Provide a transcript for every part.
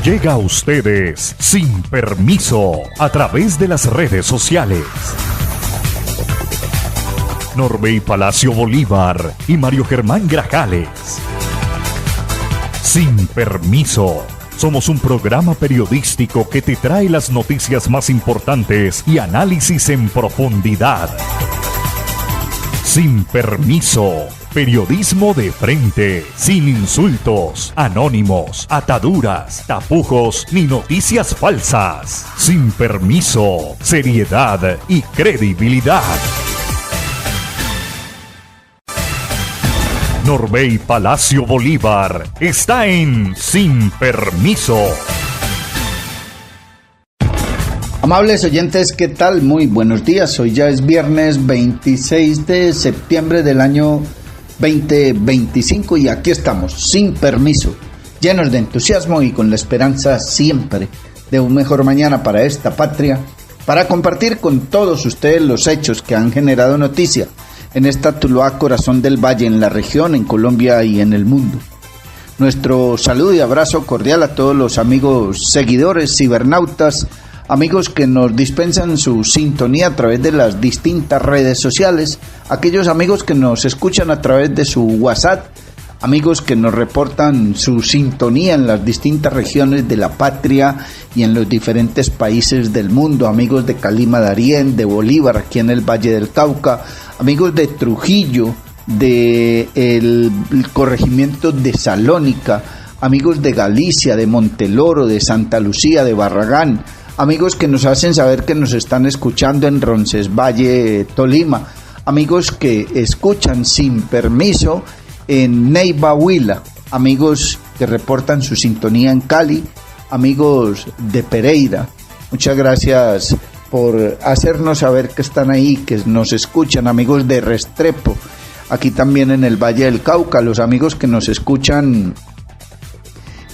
Llega a ustedes sin permiso a través de las redes sociales. Norbey Palacio Bolívar y Mario Germán Grajales. Sin permiso. Somos un programa periodístico que te trae las noticias más importantes y análisis en profundidad. Sin permiso. Periodismo de frente, sin insultos, anónimos, ataduras, tapujos ni noticias falsas. Sin permiso, seriedad y credibilidad. Norbey Palacio Bolívar está en Sin Permiso. Amables oyentes, ¿qué tal? Muy buenos días. Hoy ya es viernes 26 de septiembre del año 2025 y aquí estamos, sin permiso, llenos de entusiasmo y con la esperanza siempre de un mejor mañana para esta patria, para compartir con todos ustedes los hechos que han generado noticia en esta Tuluá, corazón del valle, en la región, en Colombia y en el mundo. Nuestro saludo y abrazo cordial a todos los amigos seguidores, cibernautas, amigos que nos dispensan su sintonía a través de las distintas redes sociales, aquellos amigos que nos escuchan a través de su WhatsApp, amigos que nos reportan su sintonía en las distintas regiones de la patria y en los diferentes países del mundo, amigos de Calima, Darién, de Bolívar, aquí en el Valle del Cauca, amigos de Trujillo, de el corregimiento de Salónica, amigos de Galicia, de Monteloro, de Santa Lucía, de Barragán, amigos que nos hacen saber que nos están escuchando en Roncesvalles, Tolima, amigos que escuchan sin permiso en Neiva, Huila, amigos que reportan su sintonía en Cali, amigos de Pereira. Muchas gracias por hacernos saber que están ahí, que nos escuchan, amigos de Restrepo, aquí también en el Valle del Cauca, los amigos que nos escuchan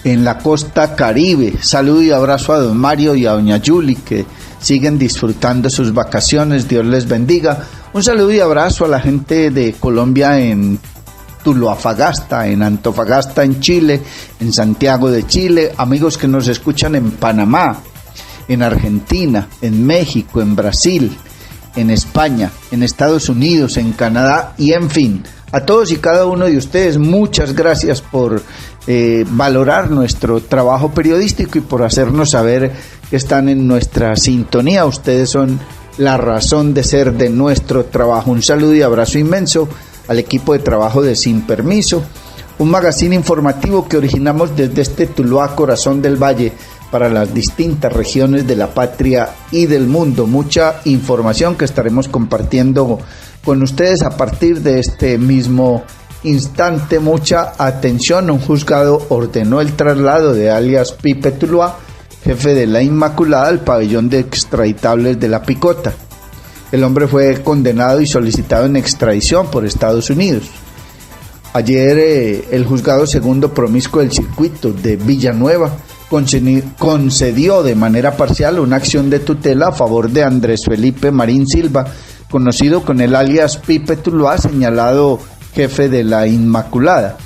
en la costa Caribe. Saludo y abrazo a don Mario y a doña Yuli, que siguen disfrutando sus vacaciones, Dios les bendiga. Un saludo y abrazo a la gente de Colombia en Tuluafagasta, en Antofagasta en Chile, en Santiago de Chile, amigos que nos escuchan en Panamá, en Argentina, en México, en Brasil, en España, en Estados Unidos, en Canadá y en fin, a todos y cada uno de ustedes, muchas gracias por valorar nuestro trabajo periodístico y por hacernos saber que están en nuestra sintonía. Ustedes son la razón de ser de nuestro trabajo. Un saludo y abrazo inmenso al equipo de trabajo de Sin Permiso, un magazine informativo que originamos desde este Tuluá, corazón del valle, para las distintas regiones de la patria y del mundo. Mucha información que estaremos compartiendo con ustedes a partir de este mismo instante. Mucha atención, un juzgado ordenó el traslado de alias Pipe Tuluá, jefe de la Inmaculada, al pabellón de extraditables de La Picota. El hombre fue condenado y solicitado en extradición por Estados Unidos. Ayer el juzgado segundo promiscuo del circuito de Villanueva concedió de manera parcial una acción de tutela a favor de Andrés Felipe Marín Silva, conocido con el alias Pipe Tuluá, señalado jefe de la Inmaculada.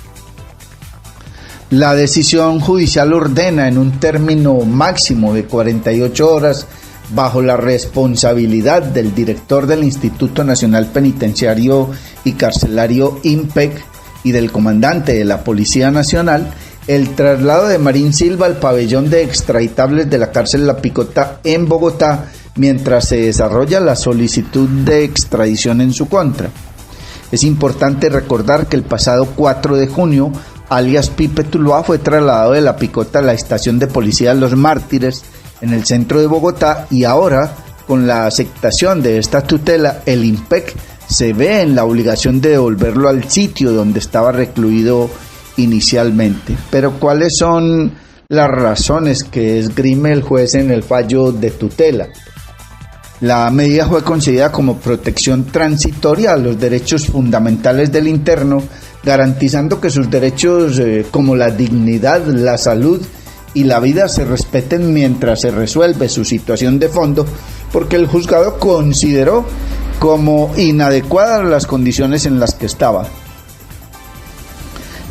La decisión judicial ordena en un término máximo de 48 horas, bajo la responsabilidad del director del Instituto Nacional Penitenciario y Carcelario INPEC y del comandante de la Policía Nacional, el traslado de Marín Silva al pabellón de extraditables de la cárcel La Picota en Bogotá, mientras se desarrolla la solicitud de extradición en su contra. Es importante recordar que el pasado 4 de junio, alias Pipe Tuluá fue trasladado de La Picota a la estación de policía Los Mártires, en el centro de Bogotá, y ahora, con la aceptación de esta tutela, el INPEC se ve en la obligación de devolverlo al sitio donde estaba recluido inicialmente. Pero ¿cuáles son las razones que esgrime el juez en el fallo de tutela? La medida fue concedida como protección transitoria a los derechos fundamentales del interno, garantizando que sus derechos como la dignidad, la salud y la vida se respeten mientras se resuelve su situación de fondo, porque el juzgado consideró como inadecuadas las condiciones en las que estaba.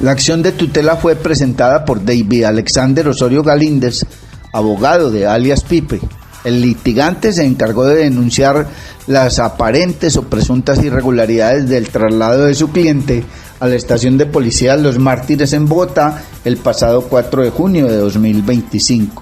La acción de tutela fue presentada por David Alexander Osorio Galíndez, abogado de alias Pipe. El litigante se encargó de denunciar las aparentes o presuntas irregularidades del traslado de su cliente a la estación de policía Los Mártires en Bogotá el pasado 4 de junio de 2025.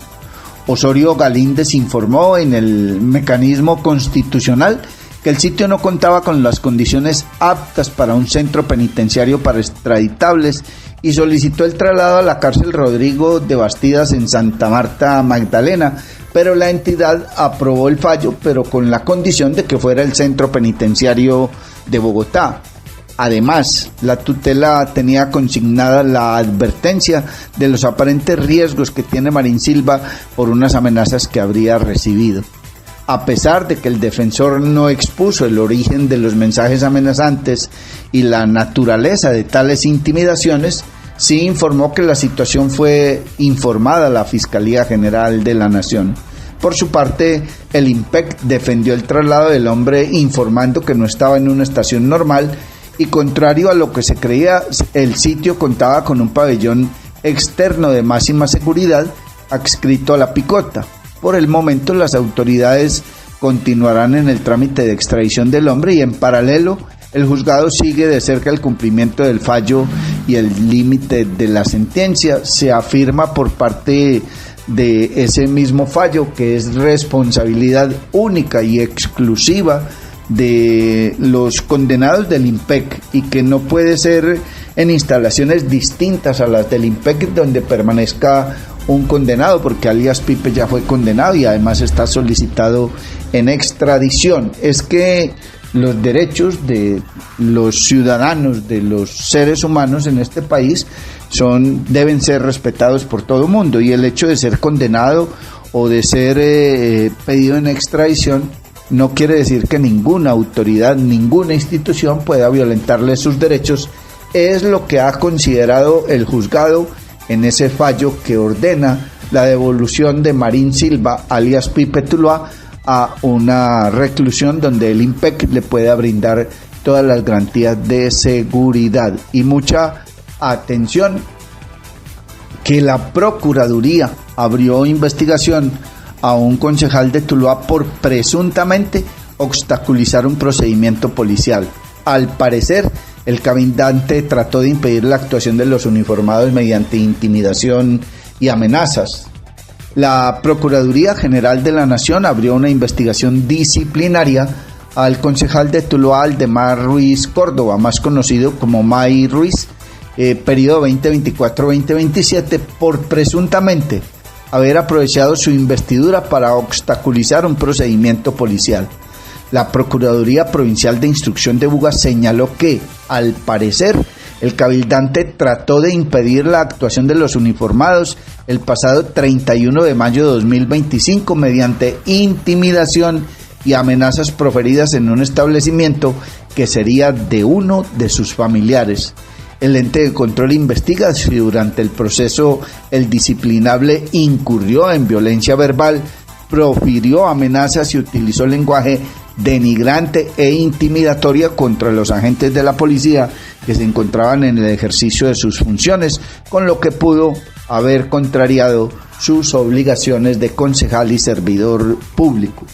Osorio Galíndez informó en el mecanismo constitucional que el sitio no contaba con las condiciones aptas para un centro penitenciario para extraditables y solicitó el traslado a la cárcel Rodrigo de Bastidas en Santa Marta Magdalena, pero la entidad aprobó el fallo, pero con la condición de que fuera el centro penitenciario de Bogotá. Además, la tutela tenía consignada la advertencia de los aparentes riesgos que tiene Marín Silva por unas amenazas que habría recibido. A pesar de que el defensor no expuso el origen de los mensajes amenazantes y la naturaleza de tales intimidaciones, sí informó que la situación fue informada a la Fiscalía General de la Nación. Por su parte, el IMPEC defendió el traslado del hombre informando que no estaba en una estación normal y, contrario a lo que se creía, el sitio contaba con un pabellón externo de máxima seguridad adscrito a la picota. Por el momento, las autoridades continuarán en el trámite de extradición del hombre y en paralelo el juzgado sigue de cerca el cumplimiento del fallo y el límite de la sentencia. Se afirma por parte de ese mismo fallo que es responsabilidad única y exclusiva de los condenados del IMPEC y que no puede ser en instalaciones distintas a las del IMPEC donde permanezca un condenado, porque alias Pipe ya fue condenado y además está solicitado en extradición. Es que los derechos de los ciudadanos, de los seres humanos en este país deben ser respetados por todo el mundo, y el hecho de ser condenado o de ser pedido en extradición no quiere decir que ninguna autoridad, ninguna institución pueda violentarle sus derechos. Es lo que ha considerado el juzgado en ese fallo que ordena la devolución de Marín Silva, alias Pipe Tuluá, a una reclusión donde el IMPEC le pueda brindar todas las garantías de seguridad. Y mucha atención, que la Procuraduría abrió investigación a un concejal de Tuluá por presuntamente obstaculizar un procedimiento policial. Al parecer, el cabildante trató de impedir la actuación de los uniformados mediante intimidación y amenazas. La Procuraduría General de la Nación abrió una investigación disciplinaria al concejal de Tuluá, Aldemar Ruiz Córdoba, más conocido como May Ruiz, periodo 2024-2027, por presuntamente haber aprovechado su investidura para obstaculizar un procedimiento policial. La Procuraduría Provincial de Instrucción de Buga señaló que, al parecer, el cabildante trató de impedir la actuación de los uniformados el pasado 31 de mayo de 2025 mediante intimidación y amenazas proferidas en un establecimiento que sería de uno de sus familiares. El ente de control investiga si durante el proceso el disciplinable incurrió en violencia verbal, profirió amenazas y utilizó lenguaje denigrante e intimidatoria contra los agentes de la policía que se encontraban en el ejercicio de sus funciones, con lo que pudo haber contrariado sus obligaciones de concejal y servidor público.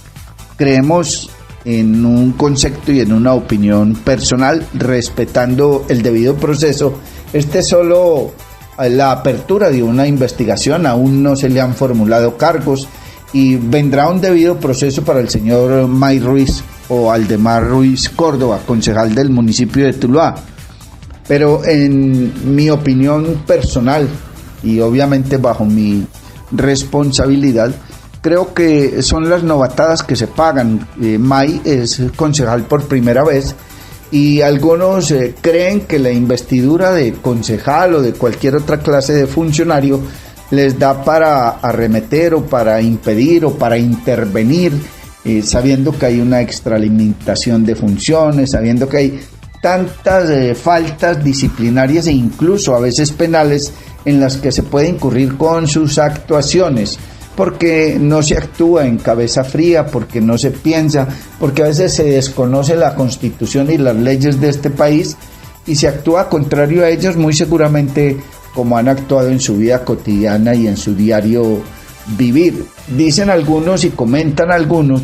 Creemos en un concepto y en una opinión personal, respetando el debido proceso. Este es solo la apertura de una investigación, aún no se le han formulado cargos y vendrá un debido proceso para el señor May Ruiz o Aldemar Ruiz Córdoba, concejal del municipio de Tuluá. Pero en mi opinión personal y obviamente bajo mi responsabilidad, creo que son las novatadas que se pagan. May es concejal por primera vez y algunos creen que la investidura de concejal o de cualquier otra clase de funcionario les da para arremeter o para impedir o para intervenir, sabiendo que hay una extralimitación de funciones, sabiendo que hay tantas faltas disciplinarias e incluso a veces penales en las que se puede incurrir con sus actuaciones, porque no se actúa en cabeza fría, porque no se piensa, porque a veces se desconoce la Constitución y las leyes de este país y si actúa contrario a ellos, muy seguramente como han actuado en su vida cotidiana y en su diario vivir. Dicen algunos y comentan algunos,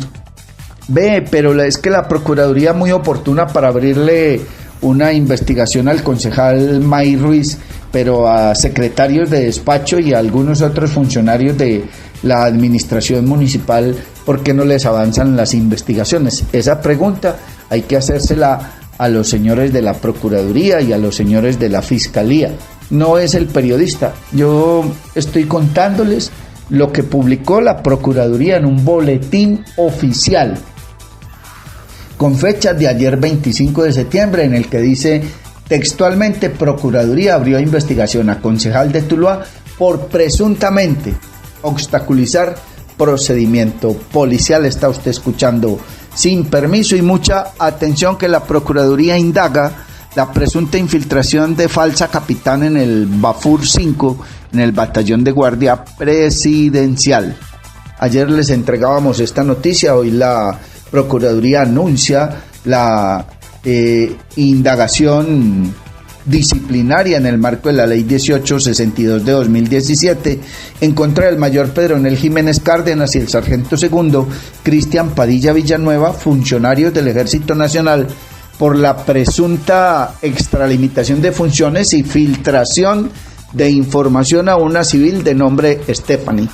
pero es que la Procuraduría muy oportuna para abrirle una investigación al concejal May Ruiz, pero a secretarios de despacho y a algunos otros funcionarios de la administración municipal, ¿por qué no les avanzan las investigaciones? Esa pregunta hay que hacérsela a los señores de la Procuraduría y a los señores de la Fiscalía. No es el periodista. Yo estoy contándoles lo que publicó la Procuraduría en un boletín oficial con fecha de ayer 25 de septiembre, en el que dice textualmente: Procuraduría abrió investigación a concejal de Tuluá por presuntamente obstaculizar procedimiento policial. Está usted escuchando sin permiso, y mucha atención que la Procuraduría indaga la presunta infiltración de falsa capitán en el Bafur 5, en el batallón de guardia presidencial. Ayer les entregábamos esta noticia, hoy la Procuraduría anuncia la indagación disciplinaria en el marco de la Ley 1862 de 2017 en contra del mayor Pedronel Jiménez Cárdenas y el sargento segundo Cristian Padilla Villanueva, funcionarios del Ejército Nacional, por la presunta extralimitación de funciones y filtración de información a una civil de nombre Stephanie.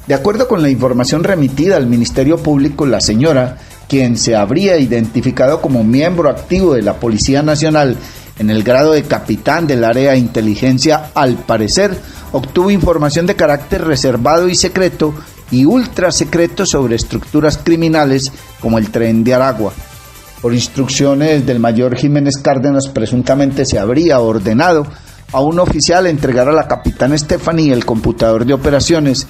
De acuerdo con la información remitida al Ministerio Público, la señora, quien se habría identificado como miembro activo de la Policía Nacional en el grado de capitán del área de inteligencia, al parecer obtuvo información de carácter reservado y secreto y ultra secreto sobre estructuras criminales como el Tren de Aragua. Por instrucciones del mayor Jiménez Cárdenas, presuntamente se habría ordenado a un oficial entregar a la capitana Stephanie el computador de operaciones,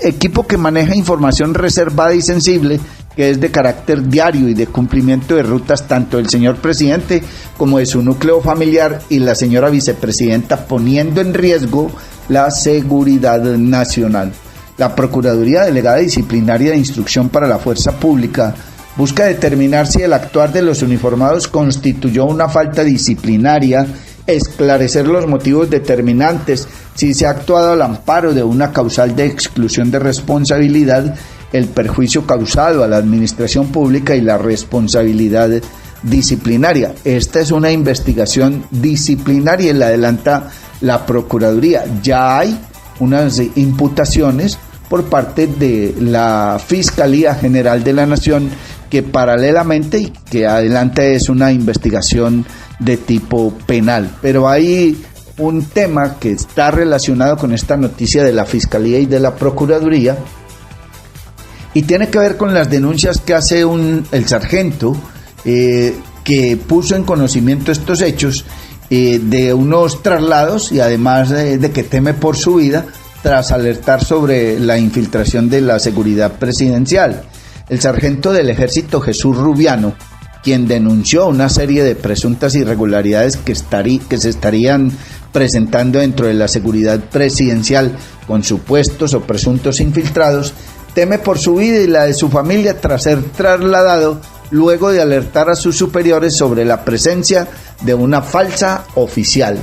equipo que maneja información reservada y sensible, que es de carácter diario y de cumplimiento de rutas tanto del señor presidente como de su núcleo familiar y la señora vicepresidenta, poniendo en riesgo la seguridad nacional. La Procuraduría Delegada Disciplinaria de Instrucción para la Fuerza Pública busca determinar si el actuar de los uniformados constituyó una falta disciplinaria, esclarecer los motivos determinantes, si se ha actuado al amparo de una causal de exclusión de responsabilidad, el perjuicio causado a la administración pública y la responsabilidad disciplinaria. Esta es una investigación disciplinaria y la adelanta la Procuraduría. Ya hay unas imputaciones por parte de la Fiscalía General de la Nación, que paralelamente y que adelante es una investigación de tipo penal. Pero hay un tema que está relacionado con esta noticia de la Fiscalía y de la Procuraduría, y tiene que ver con las denuncias que hace el sargento que puso en conocimiento estos hechos de unos traslados, y además de que teme por su vida tras alertar sobre la infiltración de la seguridad presidencial. El sargento del Ejército Jesús Rubiano, quien denunció una serie de presuntas irregularidades que se estarían presentando dentro de la seguridad presidencial con supuestos o presuntos infiltrados, teme por su vida y la de su familia tras ser trasladado luego de alertar a sus superiores sobre la presencia de una falsa oficial.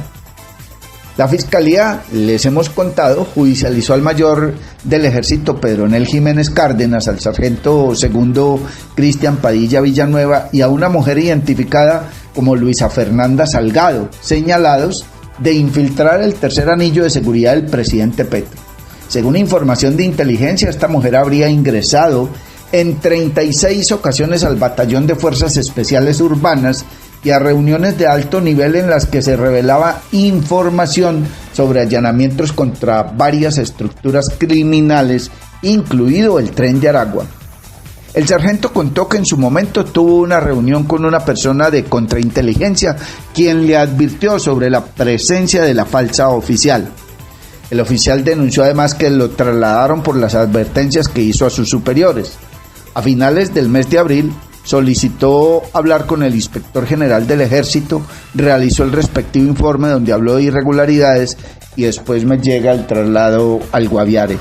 La Fiscalía, les hemos contado, judicializó al mayor del Ejército Pedronel Jiménez Cárdenas, al sargento segundo Cristian Padilla Villanueva y a una mujer identificada como Luisa Fernanda Salgado, señalados de infiltrar el tercer anillo de seguridad del presidente Petro. Según información de inteligencia, esta mujer habría ingresado en 36 ocasiones al Batallón de Fuerzas Especiales Urbanas y a reuniones de alto nivel en las que se revelaba información sobre allanamientos contra varias estructuras criminales, incluido el Tren de Aragua. El sargento contó que en su momento tuvo una reunión con una persona de contrainteligencia, quien le advirtió sobre la presencia de la falsa oficial. El oficial denunció además que lo trasladaron por las advertencias que hizo a sus superiores. A finales del mes de abril, solicitó hablar con el inspector general del Ejército, realizó el respectivo informe donde habló de irregularidades y después me llega el traslado al Guaviare.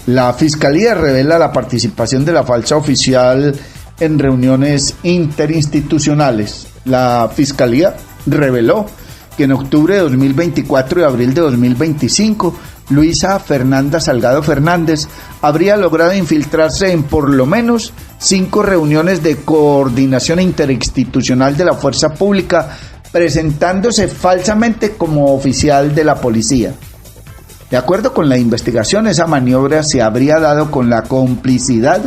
La Fiscalía revela la participación de la falsa oficial en reuniones interinstitucionales. La Fiscalía reveló que en octubre de 2024 y abril de 2025, Luisa Fernanda Salgado Fernández habría logrado infiltrarse en por lo menos 5 reuniones de coordinación interinstitucional de la fuerza pública, presentándose falsamente como oficial de la policía. De acuerdo con la investigación, esa maniobra se habría dado con la complicidad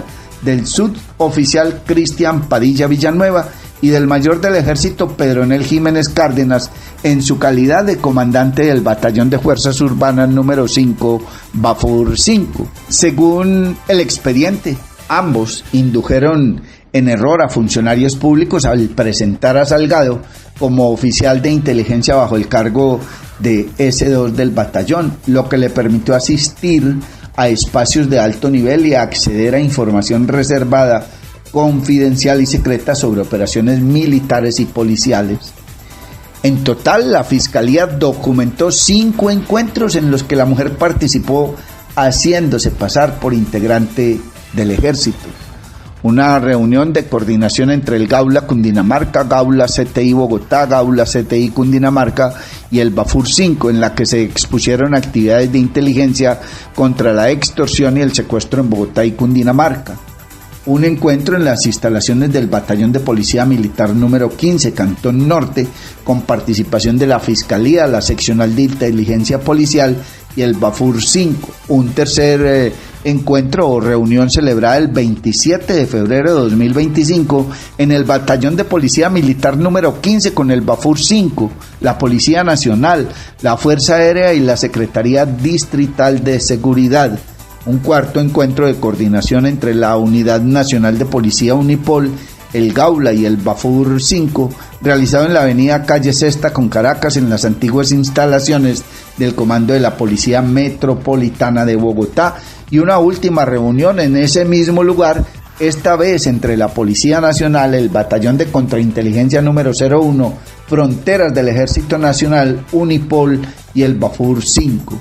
del suboficial Cristian Padilla Villanueva y del mayor del ejército Pedronel Jiménez Cárdenas en su calidad de comandante del batallón de fuerzas urbanas número 5, Bafur 5. Según el expediente, ambos indujeron en error a funcionarios públicos al presentar a Salgado como oficial de inteligencia bajo el cargo de S2 del batallón, lo que le permitió asistir a espacios de alto nivel y acceder a información reservada, confidencial y secreta sobre operaciones militares y policiales. En total, la Fiscalía documentó 5 encuentros en los que la mujer participó haciéndose pasar por integrante del ejército. Una reunión de coordinación entre el Gaula Cundinamarca, Gaula CTI Bogotá, Gaula CTI Cundinamarca y el Bafur 5, en la que se expusieron actividades de inteligencia contra la extorsión y el secuestro en Bogotá y Cundinamarca. Un encuentro en las instalaciones del Batallón de Policía Militar número 15, Cantón Norte, con participación de la Fiscalía, la Seccional de Inteligencia Policial y el Bafur 5. Un tercer encuentro o reunión celebrada el 27 de febrero de 2025 en el Batallón de Policía Militar número 15 con el Bafur 5, la Policía Nacional, la Fuerza Aérea y la Secretaría Distrital de Seguridad. Un cuarto encuentro de coordinación entre la Unidad Nacional de Policía Unipol, el Gaula y el Bafur 5, realizado en la avenida Calle Sexta con Caracas, en las antiguas instalaciones del Comando de la Policía Metropolitana de Bogotá, y una última reunión en ese mismo lugar, esta vez entre la Policía Nacional, el Batallón de Contrainteligencia número 01, Fronteras del Ejército Nacional, Unipol y el Bafur 5.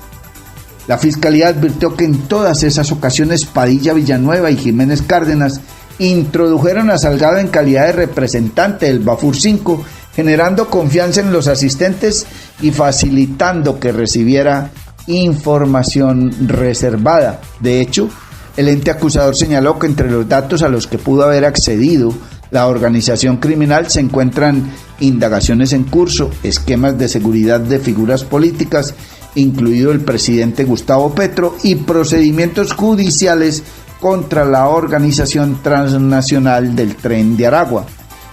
La Fiscalía advirtió que en todas esas ocasiones Padilla Villanueva y Jiménez Cárdenas introdujeron a Salgado en calidad de representante del Bafur 5, generando confianza en los asistentes y facilitando que recibiera información reservada. De hecho, el ente acusador señaló que entre los datos a los que pudo haber accedido la organización criminal se encuentran indagaciones en curso, esquemas de seguridad de figuras políticas, incluido el presidente Gustavo Petro, y procedimientos judiciales contra la Organización Transnacional del Tren de Aragua.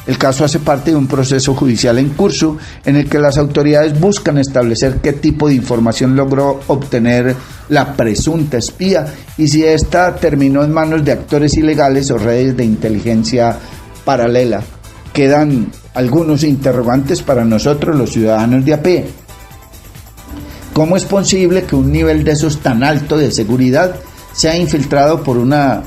El caso hace parte de un proceso judicial en curso en el que las autoridades buscan establecer qué tipo de información logró obtener la presunta espía y si ésta terminó en manos de actores ilegales o redes de inteligencia paralela. Quedan algunos interrogantes para nosotros, los ciudadanos de a pie. ¿Cómo es posible que un nivel de esos tan alto de seguridad sea infiltrado por una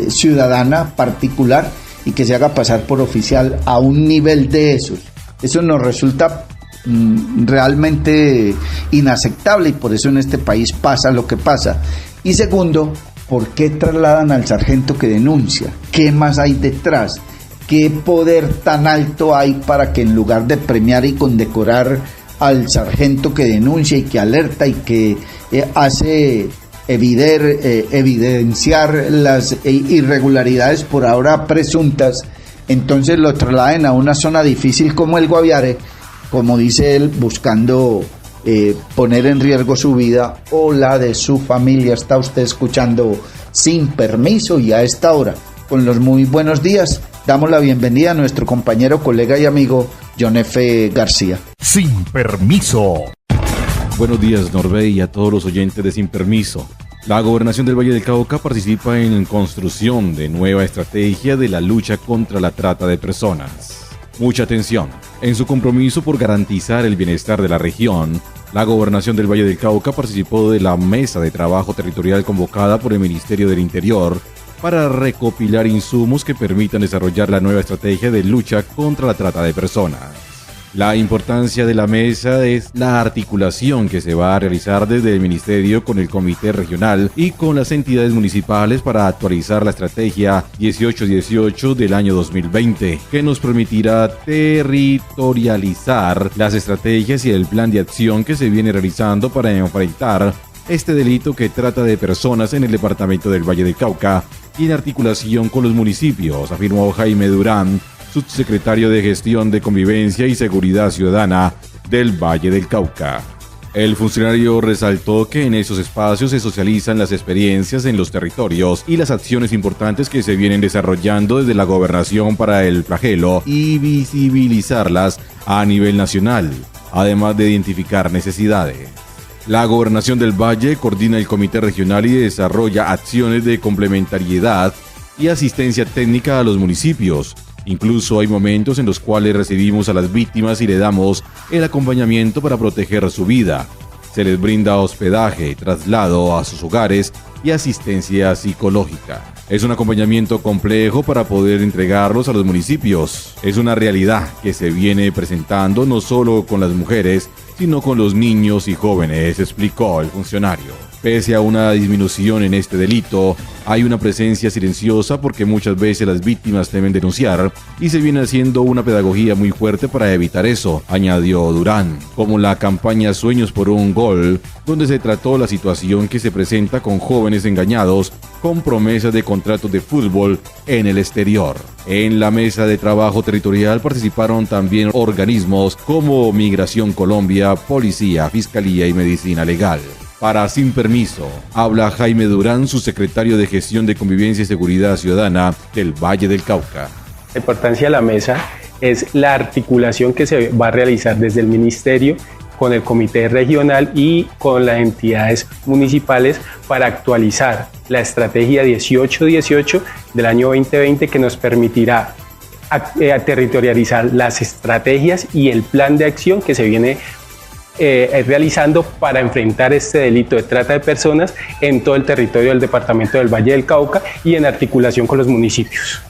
ciudadana particular y que se haga pasar por oficial a un nivel de esos? Eso nos resulta realmente inaceptable y por eso en este país pasa lo que pasa. Y segundo, ¿por qué trasladan al sargento que denuncia? ¿Qué más hay detrás? ¿Qué poder tan alto hay para que en lugar de premiar y condecorar al sargento que denuncia y que alerta y que hace evidenciar las irregularidades por ahora presuntas, entonces lo trasladen a una zona difícil como el Guaviare, como dice él, buscando poner en riesgo su vida o la de su familia? Está usted escuchando Sin Permiso, y a esta hora, con los muy buenos días, damos la bienvenida a nuestro compañero, colega y amigo John F. García. Sin Permiso. Buenos días, Norbey, y a todos los oyentes de Sin Permiso. La Gobernación del Valle del Cauca participa en construcción de nueva estrategia de la lucha contra la trata de personas. Mucha atención. En su compromiso por garantizar el bienestar de la región, la Gobernación del Valle del Cauca participó de la mesa de trabajo territorial convocada por el Ministerio del Interior para recopilar insumos que permitan desarrollar la nueva estrategia de lucha contra la trata de personas. La importancia de la mesa es la articulación que se va a realizar desde el Ministerio con el Comité Regional y con las entidades municipales para actualizar la estrategia 18-18 del año 2020, que nos permitirá territorializar las estrategias y el plan de acción que se viene realizando para enfrentar este delito que trata de personas en el departamento del Valle del Cauca y en articulación con los municipios, afirmó Jaime Durán, subsecretario de Gestión de Convivencia y Seguridad Ciudadana del Valle del Cauca. El funcionario resaltó que en esos espacios se socializan las experiencias en los territorios y las acciones importantes que se vienen desarrollando desde la gobernación para el flagelo y visibilizarlas a nivel nacional, además de identificar necesidades. La Gobernación del Valle coordina el Comité Regional y desarrolla acciones de complementariedad y asistencia técnica a los municipios. Incluso hay momentos en los cuales recibimos a las víctimas y le damos el acompañamiento para proteger su vida. Se les brinda hospedaje, traslado a sus hogares y asistencia psicológica. Es un acompañamiento complejo para poder entregarlos a los municipios. Es una realidad que se viene presentando no solo con las mujeres, sino con los niños y jóvenes, explicó el funcionario. Pese a una disminución en este delito, hay una presencia silenciosa porque muchas veces las víctimas temen denunciar y se viene haciendo una pedagogía muy fuerte para evitar eso, añadió Durán, como la campaña Sueños por un Gol, donde se trató la situación que se presenta con jóvenes engañados con promesas de contratos de fútbol en el exterior. En la mesa de trabajo territorial participaron también organismos como Migración Colombia, Policía, Fiscalía y Medicina Legal. Para Sin Permiso, habla Jaime Durán, subsecretario de Gestión de Convivencia y Seguridad Ciudadana del Valle del Cauca. La importancia de la mesa es la articulación que se va a realizar desde el Ministerio con el Comité Regional y con las entidades municipales para actualizar la estrategia 18-18 del año 2020 que nos permitirá territorializar las estrategias y el plan de acción que se viene realizando para enfrentar este delito de trata de personas en todo el territorio del departamento del Valle del Cauca y en articulación con los municipios.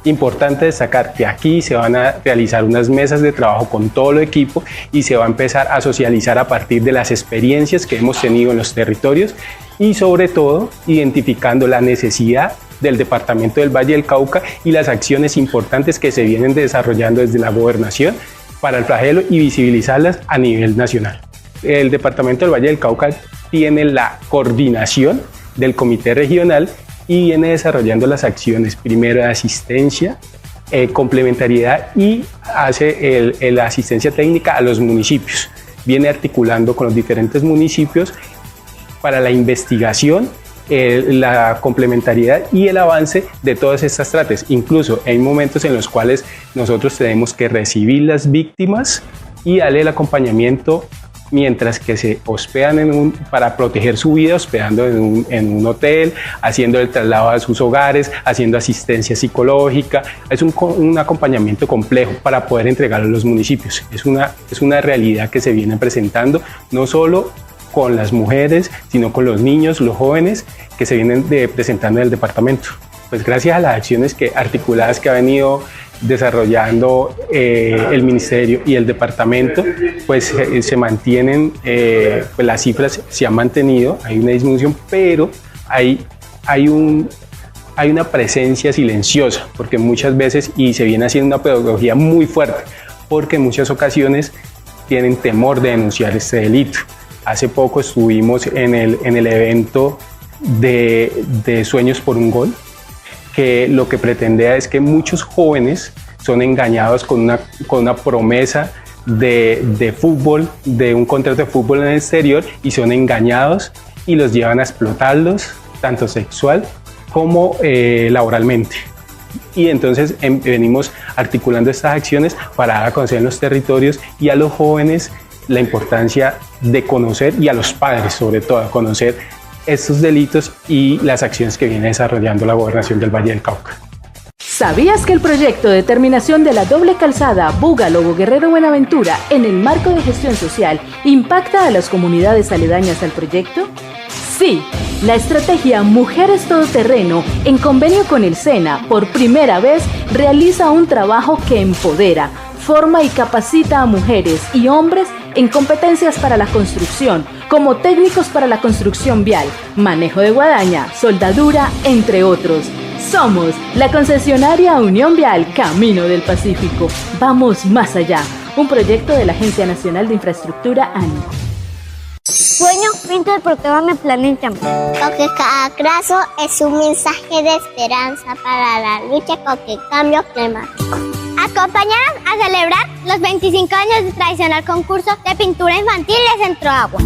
Importante destacar que aquí se van a realizar unas mesas de trabajo con todo el equipo y se va a empezar a socializar a partir de las experiencias que hemos tenido en los territorios y sobre todo identificando la necesidad del departamento del Valle del Cauca y las acciones importantes que se vienen desarrollando desde la gobernación para el flagelo y visibilizarlas a nivel nacional. El departamento del Valle del Cauca tiene la coordinación del comité regional y viene desarrollando las acciones primero de asistencia, complementariedad y hace la asistencia técnica a los municipios. Viene articulando con los diferentes municipios para la investigación, la complementariedad y el avance de todas estas tratas. Incluso hay momentos en los cuales nosotros tenemos que recibir las víctimas y darle el acompañamiento mientras que se hospedan para proteger su vida, hospedando en un hotel, haciendo el traslado a sus hogares, haciendo asistencia psicológica. Es un acompañamiento complejo para poder entregarlo a los municipios. Es una realidad que se viene presentando no solo con las mujeres, sino con los niños, los jóvenes que se vienen presentando en el departamento. Pues gracias a las acciones articuladas que ha venido desarrollando el ministerio y el departamento, pues se mantienen, pues las cifras se han mantenido, hay una disminución, pero hay una presencia silenciosa, porque muchas veces, y se viene haciendo una pedagogía muy fuerte, porque en muchas ocasiones tienen temor de denunciar este delito. Hace poco estuvimos en el evento de Sueños por un Gol, que lo que pretendía es que muchos jóvenes son engañados con una promesa de fútbol, de un contrato de fútbol en el exterior, y son engañados y los llevan a explotarlos, tanto sexual como laboralmente. Y entonces venimos articulando estas acciones para dar a conocer en los territorios y a los jóvenes la importancia de conocer, y a los padres sobre todo, a conocer estos delitos y las acciones que viene desarrollando la Gobernación del Valle del Cauca. ¿Sabías que el proyecto de terminación de la doble calzada Buga-Lobo-Guerrero-Buenaventura en el marco de gestión social impacta a las comunidades aledañas al proyecto? Sí, la estrategia Mujeres Todoterreno, en convenio con el SENA, por primera vez realiza un trabajo que empodera, forma y capacita a mujeres y hombres en competencias para la construcción, como técnicos para la construcción vial, manejo de guadaña, soldadura, entre otros. Somos la concesionaria Unión Vial Camino del Pacífico. Vamos más allá. Un proyecto de la Agencia Nacional de Infraestructura ANI. Sueño, pinto el proclama planeta. Porque cada graso es un mensaje de esperanza para la lucha contra el cambio climático. Acompáñanos a celebrar los 25 años del tradicional concurso de pintura infantil de Centro Agua.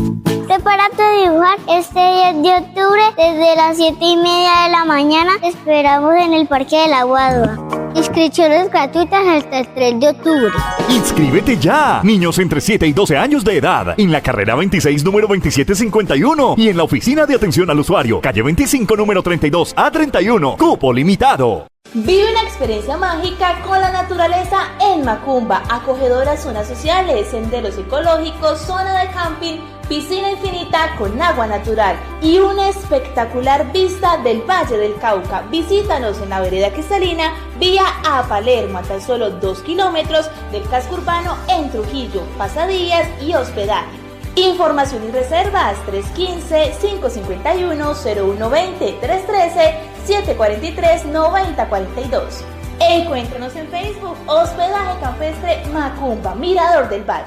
Prepárate a dibujar este 10 de octubre desde las 7:30 de la mañana. Te esperamos en el Parque del Agua Dura. Inscripciones gratuitas hasta el 3 de octubre. ¡Inscríbete ya! Niños entre 7 y 12 años de edad. En la carrera 26, número 2751. Y en la oficina de atención al usuario, calle 25, número 32A31. Cupo limitado. Vive una experiencia mágica con la naturaleza en Macumba. Acogedoras zonas sociales, senderos ecológicos, zona de camping, piscina infinita con agua natural y una espectacular vista del Valle del Cauca. Visítanos en la vereda Cristalina, vía a Palermo, a tan solo 2 kilómetros del casco urbano en Trujillo, pasadías y hospedaje. Información y reservas 315-551-0120, 313-743-9042. Encuéntranos en Facebook, Hospedaje Campestre Macumba, Mirador del Valle.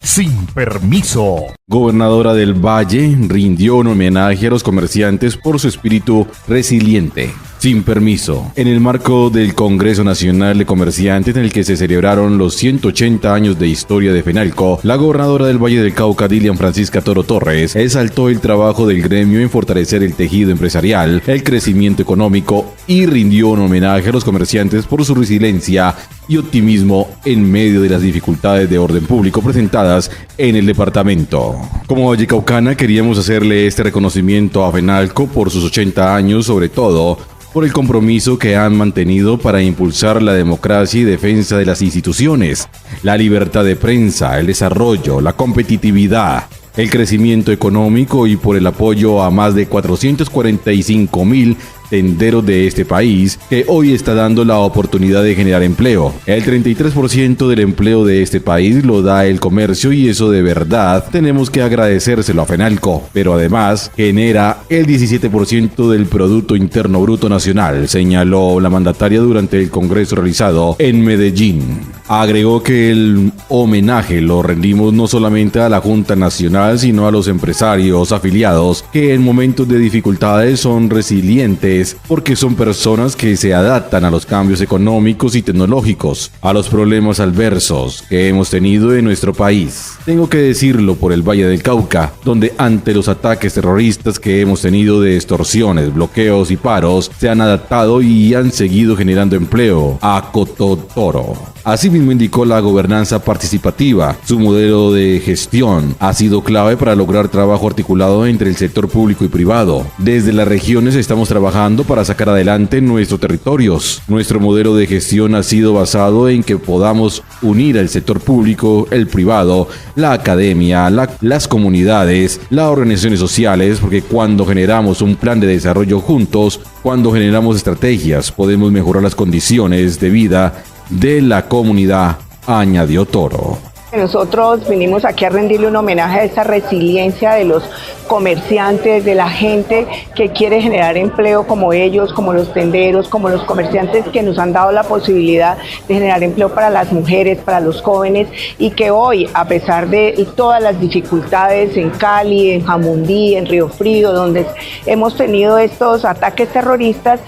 Sin permiso. Gobernadora del Valle rindió un homenaje a los comerciantes por su espíritu resiliente. Sin permiso. En el marco del Congreso Nacional de Comerciantes, en el que se celebraron los 180 años de historia de FENALCO, la gobernadora del Valle del Cauca, Dilian Francisca Toro Torres, exaltó el trabajo del gremio en fortalecer el tejido empresarial, el crecimiento económico y rindió un homenaje a los comerciantes por su resiliencia y optimismo en medio de las dificultades de orden público presentadas en el departamento. Como vallecaucana, queríamos hacerle este reconocimiento a FENALCO por sus 80 años, sobre todo por el compromiso que han mantenido para impulsar la democracia y defensa de las instituciones, la libertad de prensa, el desarrollo, la competitividad, el crecimiento económico y por el apoyo a más de 445,000 tenderos de este país que hoy está dando la oportunidad de generar empleo. El 33% del empleo de este país lo da el comercio y eso de verdad tenemos que agradecérselo a FENALCO, pero además genera el 17% del Producto Interno Bruto Nacional, señaló la mandataria durante el congreso realizado en Medellín. Agregó que el homenaje lo rendimos no solamente a la Junta Nacional, sino a los empresarios afiliados que en momentos de dificultades son resilientes porque son personas que se adaptan a los cambios económicos y tecnológicos, a los problemas adversos que hemos tenido en nuestro país. Tengo que decirlo por el Valle del Cauca, donde ante los ataques terroristas que hemos tenido de extorsiones, bloqueos y paros, se han adaptado y han seguido generando empleo, acotó Toro. Asimismo indicó la gobernanza participativa. Su modelo de gestión ha sido clave para lograr trabajo articulado entre el sector público y privado. Desde las regiones estamos trabajando para sacar adelante nuestros territorios. Nuestro modelo de gestión ha sido basado en que podamos unir al sector público, el privado, la academia, las comunidades, las organizaciones sociales, porque cuando generamos un plan de desarrollo juntos, cuando generamos estrategias, podemos mejorar las condiciones de vida de la comunidad, añadió Toro. Nosotros vinimos aquí a rendirle un homenaje a esa resiliencia de los comerciantes, de la gente que quiere generar empleo como ellos, como los tenderos, como los comerciantes que nos han dado la posibilidad de generar empleo para las mujeres, para los jóvenes y que hoy, a pesar de todas las dificultades en Cali, en Jamundí, en Río Frío, donde hemos tenido estos ataques terroristas,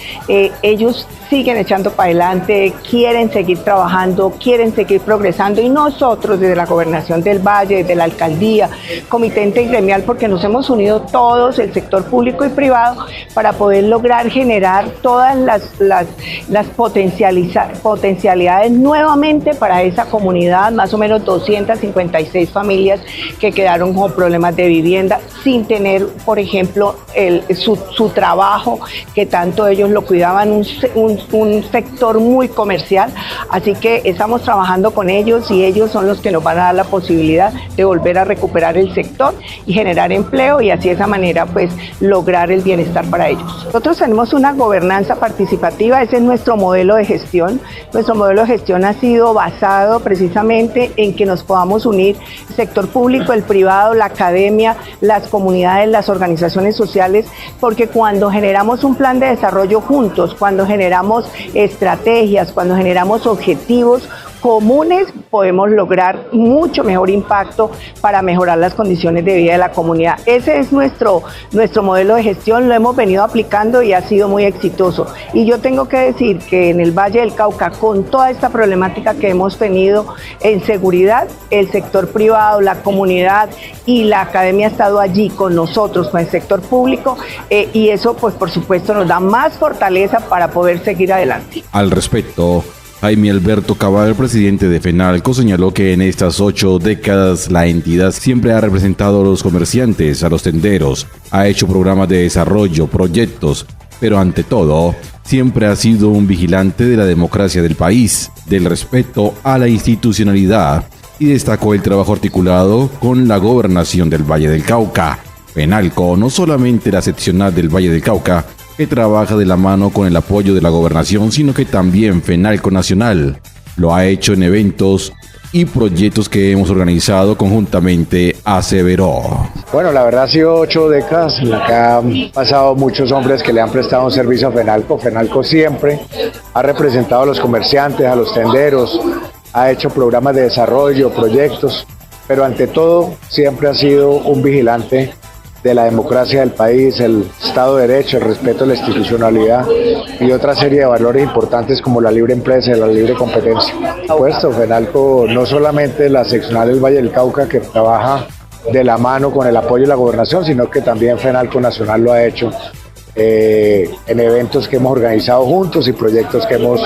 ellos siguen echando para adelante, quieren seguir trabajando, quieren seguir progresando y nosotros desde la Gobernación del Valle, desde la Alcaldía, Comité Intergremial, porque nos hemos unido todos, el sector público y privado, para poder lograr generar todas las potencialidades nuevamente para esa comunidad, más o menos 256 familias que quedaron con problemas de vivienda, sin tener, por ejemplo, su trabajo, que tanto ellos lo cuidaban, un sector muy comercial, así que estamos trabajando con ellos y ellos son los que nos nos van a dar la posibilidad de volver a recuperar el sector y generar empleo y así de esa manera pues lograr el bienestar para ellos. Nosotros tenemos una gobernanza participativa, ese es nuestro modelo de gestión. Nuestro modelo de gestión ha sido basado precisamente en que nos podamos unir el sector público, el privado, la academia, las comunidades, las organizaciones sociales, porque cuando generamos un plan de desarrollo juntos, cuando generamos estrategias, cuando generamos objetivos comunes, podemos lograr mucho mejor impacto para mejorar las condiciones de vida de la comunidad. Ese es nuestro modelo de gestión, lo hemos venido aplicando y ha sido muy exitoso. Y yo tengo que decir que en el Valle del Cauca, con toda esta problemática que hemos tenido en seguridad, el sector privado, la comunidad y la academia ha estado allí con nosotros, con el sector público, y eso pues por supuesto nos da más fortaleza para poder seguir adelante. Al respecto, Jaime Alberto Cabal, presidente de FENALCO, señaló que en estas 8 décadas la entidad siempre ha representado a los comerciantes, a los tenderos, ha hecho programas de desarrollo, proyectos, pero ante todo, siempre ha sido un vigilante de la democracia del país, del respeto a la institucionalidad, y destacó el trabajo articulado con la gobernación del Valle del Cauca. FENALCO, no solamente la seccional del Valle del Cauca, que trabaja de la mano con el apoyo de la gobernación, sino que también FENALCO Nacional lo ha hecho en eventos y proyectos que hemos organizado conjuntamente, aseveró. Bueno, la verdad ha sido 8 décadas en las que han pasado muchos hombres que le han prestado un servicio a FENALCO. FENALCO siempre ha representado a los comerciantes, a los tenderos, ha hecho programas de desarrollo, proyectos, pero ante todo siempre ha sido un vigilante de la democracia del país, el Estado de Derecho, el respeto a la institucionalidad y otra serie de valores importantes como la libre empresa y la libre competencia. Por supuesto, FENALCO no solamente la seccional del Valle del Cauca que trabaja de la mano con el apoyo de la gobernación, sino que también FENALCO Nacional lo ha hecho en eventos que hemos organizado juntos y proyectos que hemos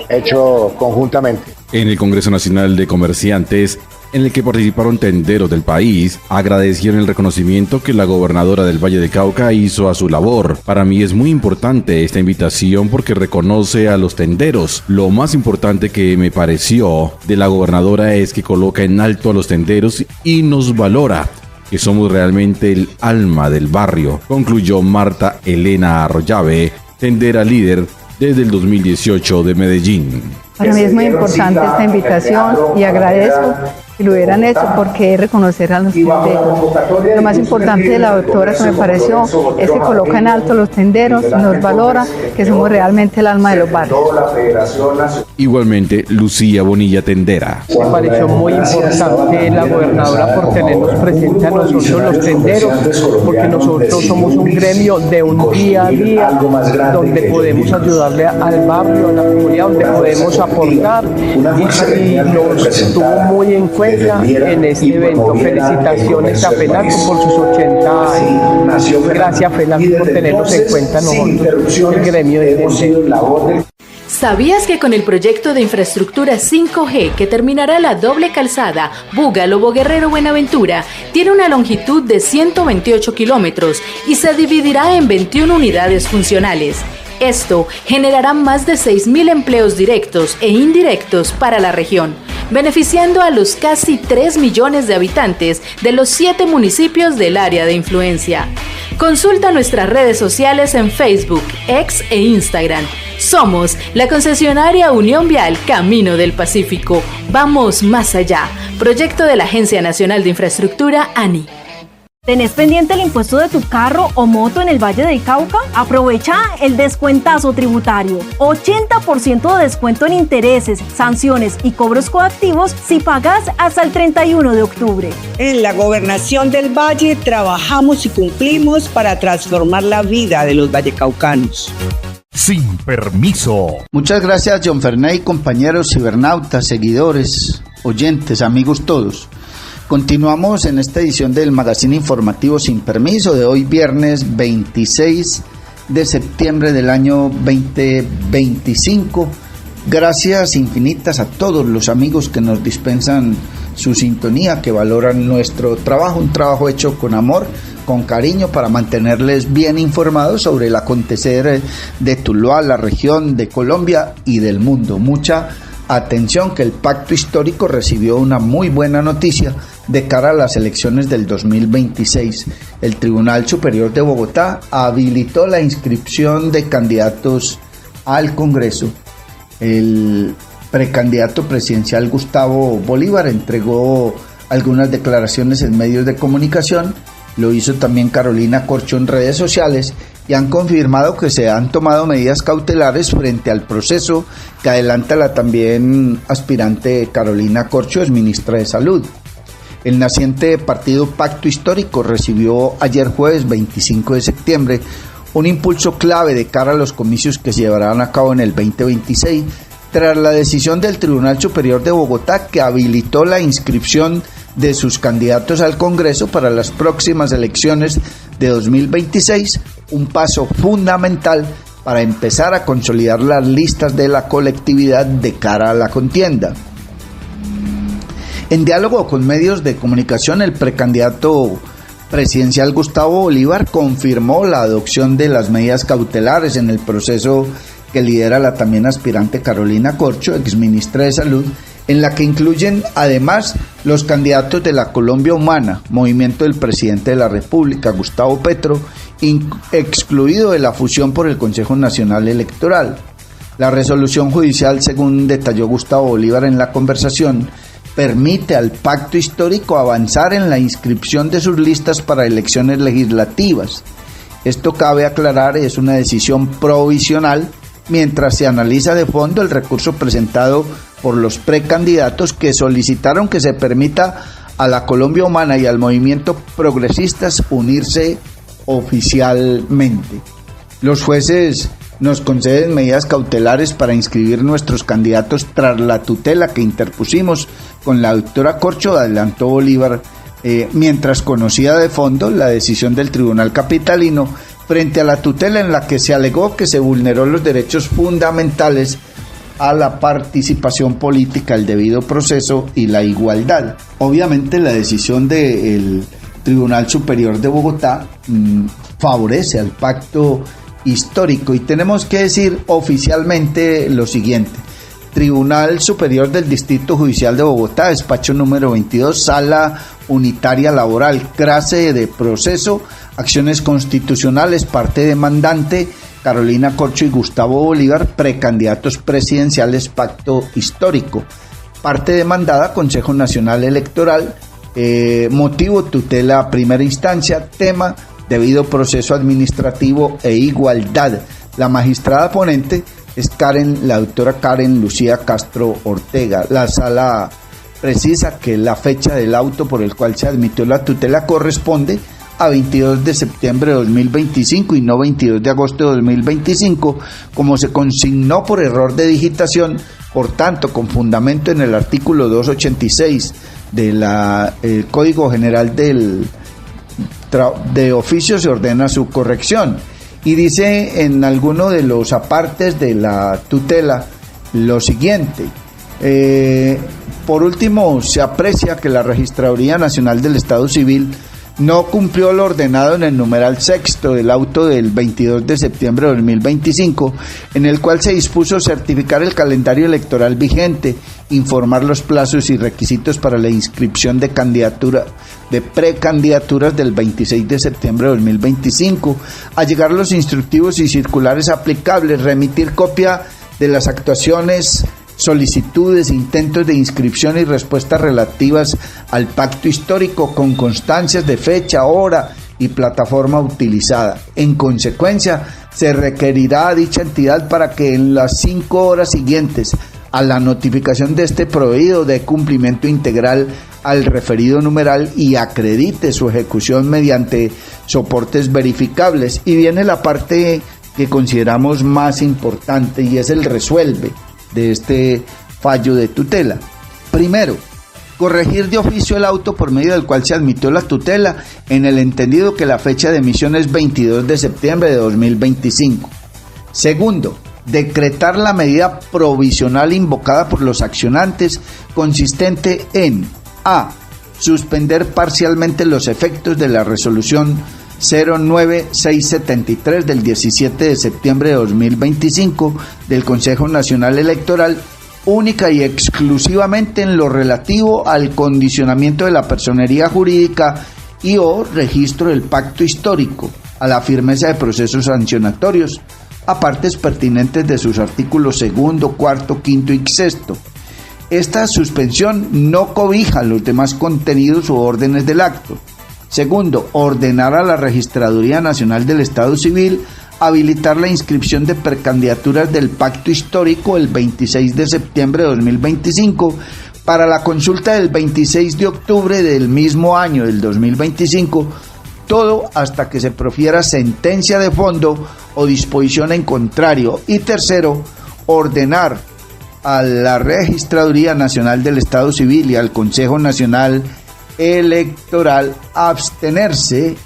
hecho conjuntamente. En el Congreso Nacional de Comerciantes, en el que participaron tenderos del país, agradecieron el reconocimiento que la gobernadora del Valle del Cauca hizo a su labor. Para mí es muy importante esta invitación porque reconoce a los tenderos. Lo más importante que me pareció de la gobernadora es que coloca en alto a los tenderos y nos valora, que somos realmente el alma del barrio, concluyó Marta Elena Arroyave, tendera líder desde el 2018 de Medellín. Para mí es muy importante esta invitación y agradezco que lo hubieran hecho porque es reconocer a los tenderos. Lo más importante de la doctora que me pareció es que coloca en alto a los tenderos, nos valora, que somos realmente el alma de los barrios. Igualmente, Lucía Bonilla, tendera. Me pareció muy importante la gobernadora por tenernos presente a nosotros los tenderos, porque nosotros somos un gremio de un día a día, donde podemos ayudarle al barrio, a la comunidad, donde podemos aportar, y nos tuvo muy en cuenta en este evento. Felicitaciones a FENALCO por sus 80 años. Gracias, FENALCO, por tenernos en cuenta nosotros, el gremio de tenderos. ¿Sabías que con el proyecto de infraestructura 5G que terminará la doble calzada Buga-Lobo Guerrero-Buenaventura tiene una longitud de 128 kilómetros y se dividirá en 21 unidades funcionales? Esto generará más de 6.000 empleos directos e indirectos para la región, beneficiando a los casi 3 millones de habitantes de los 7 municipios del área de influencia. Consulta nuestras redes sociales en Facebook, X e Instagram. Somos la concesionaria Unión Vial Camino del Pacífico. Vamos más allá. Proyecto de la Agencia Nacional de Infraestructura, ANI. ¿Tenés pendiente el impuesto de tu carro o moto en el Valle del Cauca? Aprovecha el descuentazo tributario. 80% de descuento en intereses, sanciones y cobros coactivos si pagas hasta el 31 de octubre. En la Gobernación del Valle trabajamos y cumplimos para transformar la vida de los vallecaucanos. Sin permiso. Muchas gracias, John Ferney, compañeros cibernautas, seguidores, oyentes, amigos todos. Continuamos en esta edición del Magazine Informativo Sin Permiso de hoy, viernes 26 de septiembre del año 2025. Gracias infinitas a todos los amigos que nos dispensan su sintonía, que valoran nuestro trabajo, un trabajo hecho con amor, con cariño, para mantenerles bien informados sobre el acontecer de Tuluá, la región, de Colombia y del mundo. Mucha atención que el pacto histórico recibió una muy buena noticia de cara a las elecciones del 2026. El Tribunal Superior de Bogotá habilitó la inscripción de candidatos al Congreso. El precandidato presidencial Gustavo Bolívar entregó algunas declaraciones en medios de comunicación, lo hizo también Carolina Corcho en redes sociales, y han confirmado que se han tomado medidas cautelares frente al proceso que adelanta la también aspirante Carolina Corcho, es ministra de Salud. El naciente partido Pacto Histórico recibió ayer jueves 25 de septiembre un impulso clave de cara a los comicios que se llevarán a cabo en el 2026, tras la decisión del Tribunal Superior de Bogotá que habilitó la inscripción de sus candidatos al Congreso para las próximas elecciones de 2026, un paso fundamental para empezar a consolidar las listas de la colectividad de cara a la contienda. En diálogo con medios de comunicación, el precandidato presidencial Gustavo Bolívar confirmó la adopción de las medidas cautelares en el proceso que lidera la también aspirante Carolina Corcho, exministra de Salud, en la que incluyen además los candidatos de la Colombia Humana, movimiento del presidente de la República, Gustavo Petro, excluido de la fusión por el Consejo Nacional Electoral. La resolución judicial, según detalló Gustavo Bolívar en la conversación, permite al pacto histórico avanzar en la inscripción de sus listas para elecciones legislativas. Esto, cabe aclarar, es una decisión provisional mientras se analiza de fondo el recurso presentado por los precandidatos que solicitaron que se permita a la Colombia Humana y al movimiento Progresistas unirse oficialmente. Los jueces nos conceden medidas cautelares para inscribir nuestros candidatos tras la tutela que interpusimos con la doctora Corcho, adelantó Bolívar, mientras conocía de fondo la decisión del Tribunal Capitalino frente a la tutela en la que se alegó que se vulneró los derechos fundamentales a la participación política, el debido proceso y la igualdad. Obviamente la decisión del Tribunal Superior de Bogotá favorece al pacto histórico, y tenemos que decir oficialmente lo siguiente: Tribunal Superior del Distrito Judicial de Bogotá, despacho número 22, Sala Unitaria Laboral, clase de proceso, acciones constitucionales, parte demandante Carolina Corcho y Gustavo Bolívar, precandidatos presidenciales, pacto histórico. Parte demandada, Consejo Nacional Electoral, motivo tutela primera instancia, tema debido proceso administrativo e igualdad. La magistrada ponente es la doctora Karen Lucía Castro Ortega. La sala precisa que la fecha del auto por el cual se admitió la tutela corresponde a 22 de septiembre de 2025 y no 22 de agosto de 2025, como se consignó por error de digitación. Por tanto, con fundamento en el artículo 286 del Código General de Oficio, se ordena su corrección. Y dice en alguno de los apartes de la tutela lo siguiente: por último, se aprecia que la Registraduría Nacional del Estado Civil no cumplió lo ordenado en el numeral sexto del auto del 22 de septiembre de 2025, en el cual se dispuso certificar el calendario electoral vigente, informar los plazos y requisitos para la inscripción de precandidaturas del 26 de septiembre de 2025, allegar los instructivos y circulares aplicables, remitir copia de las actuaciones, solicitudes, intentos de inscripción y respuestas relativas al pacto histórico con constancias de fecha, hora y plataforma utilizada. En consecuencia, se requerirá a dicha entidad para que en las 5 horas siguientes a la notificación de este proveído dé cumplimiento integral al referido numeral y acredite su ejecución mediante soportes verificables. Y viene la parte que consideramos más importante, y es el resuelve de este fallo de tutela. Primero, corregir de oficio el auto por medio del cual se admitió la tutela, en el entendido que la fecha de emisión es 22 de septiembre de 2025. Segundo, decretar la medida provisional invocada por los accionantes, consistente en: a. suspender parcialmente los efectos de la resolución 09673 del 17 de septiembre de 2025 del Consejo Nacional Electoral única y exclusivamente en lo relativo al condicionamiento de la personería jurídica y o registro del pacto histórico, a la firmeza de procesos sancionatorios, a partes pertinentes de sus artículos 2, 4, 5 y 6. Esta suspensión no cobija los demás contenidos u órdenes del acto. Segundo, ordenar a la Registraduría Nacional del Estado Civil habilitar la inscripción de precandidaturas del pacto histórico el 26 de septiembre de 2025 para la consulta del 26 de octubre del mismo año del 2025, todo hasta que se profiera sentencia de fondo o disposición en contrario. Y tercero, ordenar a la Registraduría Nacional del Estado Civil y al Consejo Nacional Electoral abstenerse,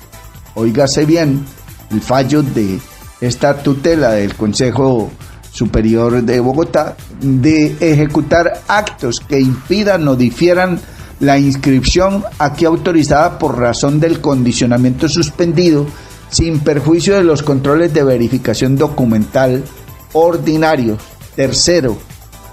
óigase bien, el fallo de esta tutela del Consejo Superior de Bogotá, de ejecutar actos que impidan o difieran la inscripción aquí autorizada por razón del condicionamiento suspendido, sin perjuicio de los controles de verificación documental ordinarios. Tercero,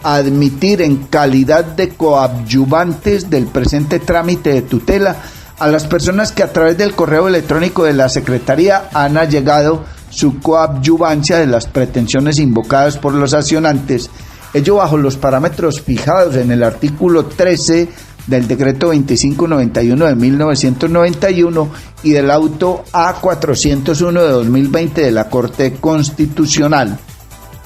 admitir en calidad de coadyuvantes del presente trámite de tutela a las personas que a través del correo electrónico de la Secretaría han allegado su coadyuvancia de las pretensiones invocadas por los accionantes, ello bajo los parámetros fijados en el artículo 13 del decreto 2591 de 1991 y del auto A401 de 2020 de la Corte Constitucional.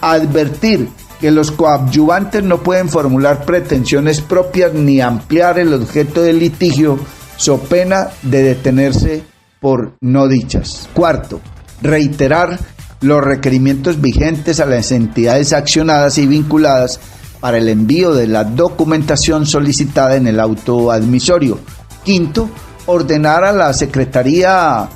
Advertir que los coadyuvantes no pueden formular pretensiones propias ni ampliar el objeto del litigio, so pena de detenerse por no dichas. Cuarto, reiterar los requerimientos vigentes a las entidades accionadas y vinculadas para el envío de la documentación solicitada en el auto admisorio. Quinto, ordenar a la Secretaría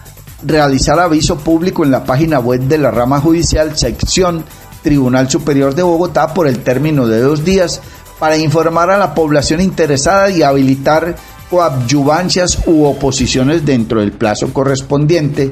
realizar aviso público en la página web de la rama judicial, sección Tribunal Superior de Bogotá, por el término de 2 días para informar a la población interesada y habilitar coadyuvancias u oposiciones dentro del plazo correspondiente.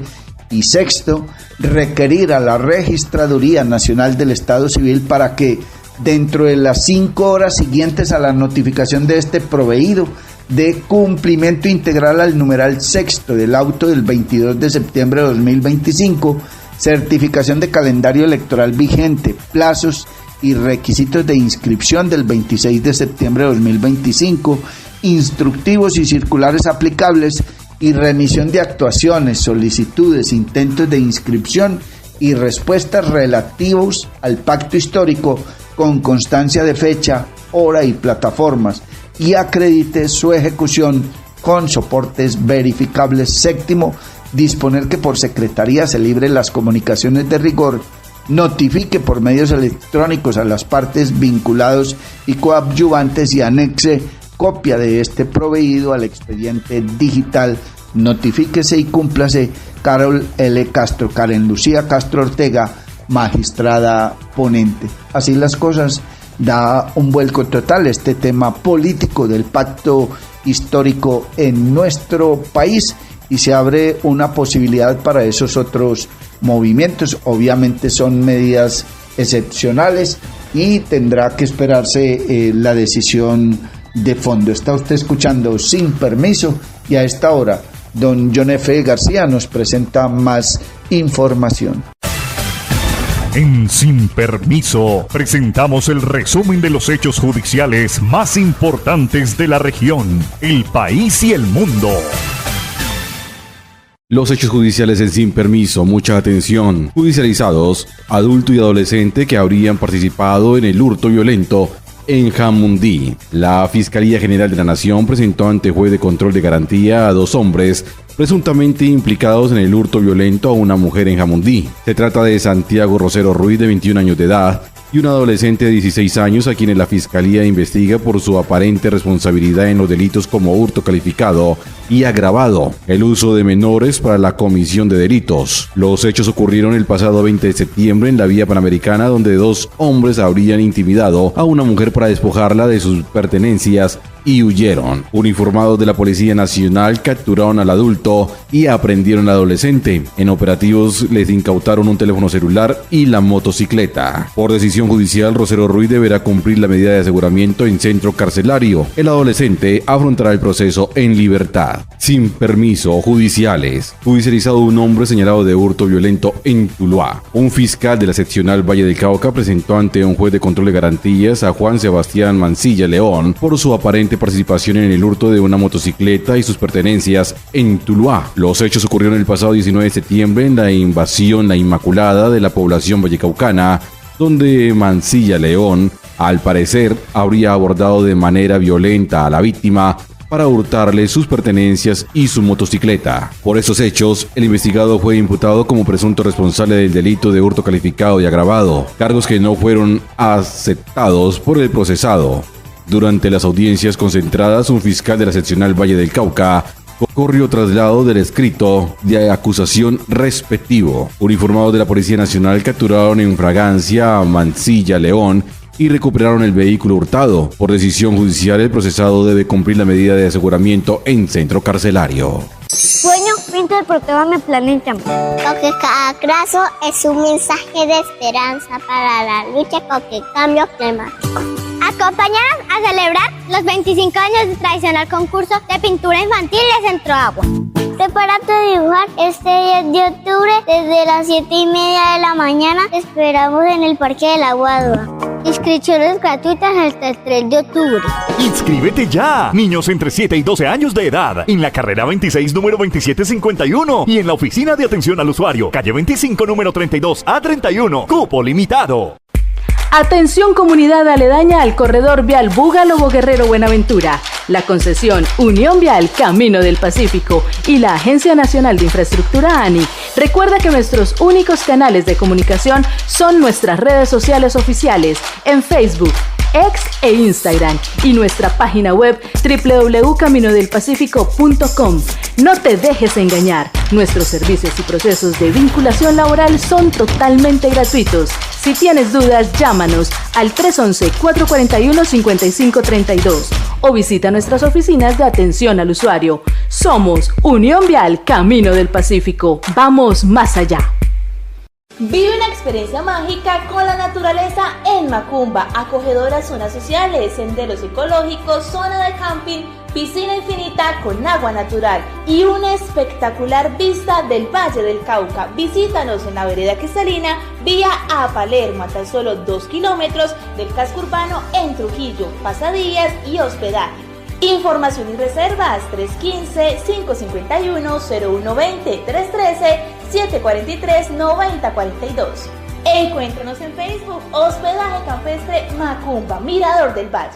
Y sexto, requerir a la Registraduría Nacional del Estado Civil para que, dentro de las 5 horas siguientes a la notificación de este proveído, dé cumplimiento integral al numeral 6 del auto del 22 de septiembre de 2025, certificación de calendario electoral vigente, plazos y requisitos de inscripción del 26 de septiembre de 2025, instructivos y circulares aplicables y remisión de actuaciones, solicitudes, intentos de inscripción y respuestas relativos al pacto histórico con constancia de fecha, hora y plataformas, y acredite su ejecución con soportes verificables. Séptimo, disponer que por Secretaría se libren las comunicaciones de rigor, notifique por medios electrónicos a las partes vinculados y coadyuvantes y anexe copia de este proveído al expediente digital. Notifíquese y cúmplase. Carol L. Castro, Karen Lucía Castro Ortega, magistrada ponente. Así las cosas, da un vuelco total este tema político del pacto histórico en nuestro país y se abre una posibilidad para esos otros movimientos. Obviamente son medidas excepcionales y tendrá que esperarse la decisión de fondo. Está usted escuchando Sin Permiso y a esta hora don John F. García nos presenta más información. En Sin Permiso presentamos el resumen de los hechos judiciales más importantes de la región, el país y el mundo. Los hechos judiciales en Sin Permiso, mucha atención. Judicializados, adulto y adolescente que habrían participado en el hurto violento en Jamundí. La Fiscalía General de la Nación presentó ante juez de control de garantía a 2 hombres presuntamente implicados en el hurto violento a una mujer en Jamundí. Se trata de Santiago Rosero Ruiz, de 21 años de edad, y un adolescente de 16 años a quienes la Fiscalía investiga por su aparente responsabilidad en los delitos como hurto calificado y agravado, el uso de menores para la comisión de delitos. Los hechos ocurrieron el pasado 20 de septiembre en la vía Panamericana, donde 2 hombres habrían intimidado a una mujer para despojarla de sus pertenencias y huyeron. Uniformados de la Policía Nacional capturaron al adulto y aprendieron al adolescente. En operativos les incautaron un teléfono celular y la motocicleta. Por decisión judicial, Rosero Ruiz deberá cumplir la medida de aseguramiento en centro carcelario. El adolescente afrontará el proceso en libertad. Sin permiso, judiciales. Judicializado un hombre señalado de hurto violento en Tuluá. Un fiscal de la seccional Valle del Cauca presentó ante un juez de control de garantías a Juan Sebastián Mancilla León por su aparente participación en el hurto de una motocicleta y sus pertenencias en Tuluá. Los hechos ocurrieron el pasado 19 de septiembre en la invasión La Inmaculada de la población vallecaucana, donde Mancilla León, al parecer, habría abordado de manera violenta a la víctima para hurtarle sus pertenencias y su motocicleta. Por esos hechos, el investigado fue imputado como presunto responsable del delito de hurto calificado y agravado, cargos que no fueron aceptados por el procesado. Durante las audiencias concentradas, un fiscal de la seccional Valle del Cauca corrió traslado del escrito de acusación respectivo. Uniformados de la Policía Nacional capturaron en fragancia a Mancilla León y recuperaron el vehículo hurtado. Por decisión judicial, el procesado debe cumplir la medida de aseguramiento en centro carcelario. Sueño, pinto deportivo me planeta. Porque cada craso es un mensaje de esperanza para la lucha contra el cambio climático. Acompáñanos a celebrar los 25 años del tradicional concurso de pintura infantil de Centro Agua. Prepárate a dibujar este 10 de octubre desde las 7:30 de la mañana. Te esperamos en el Parque de la Guadua. Inscripciones gratuitas hasta el 3 de octubre. ¡Inscríbete ya! Niños entre 7 y 12 años de edad, en la carrera 26, número 2751, y en la oficina de atención al usuario, calle 25, número 32 a 31, cupo limitado. Atención comunidad aledaña al corredor vial Búgalo Guerrero Buenaventura. La concesión Unión Vial Camino del Pacífico y la Agencia Nacional de Infraestructura ANI recuerda que nuestros únicos canales de comunicación son nuestras redes sociales oficiales en Facebook, X e Instagram y nuestra página web www.caminodelpacifico.com. No te dejes engañar, nuestros servicios y procesos de vinculación laboral son totalmente gratuitos. Si tienes dudas, llámanos al 311-441-5532 o visita nuestras oficinas de atención al usuario. Somos Unión Vial Camino del Pacífico. Vamos más allá. Vive una experiencia mágica con la naturaleza en Macumba, acogedoras zonas sociales, senderos ecológicos, zona de camping, piscina infinita con agua natural y una espectacular vista del Valle del Cauca. Visítanos en la vereda Quesalina, vía a Palermo, a tan solo 2 kilómetros del casco urbano en Trujillo, pasadías y hospedaje. Información y reservas 315-551-0120, 313-743-9042. Encuéntranos en Facebook, Hospedaje Campestre Macumba, Mirador del Valle.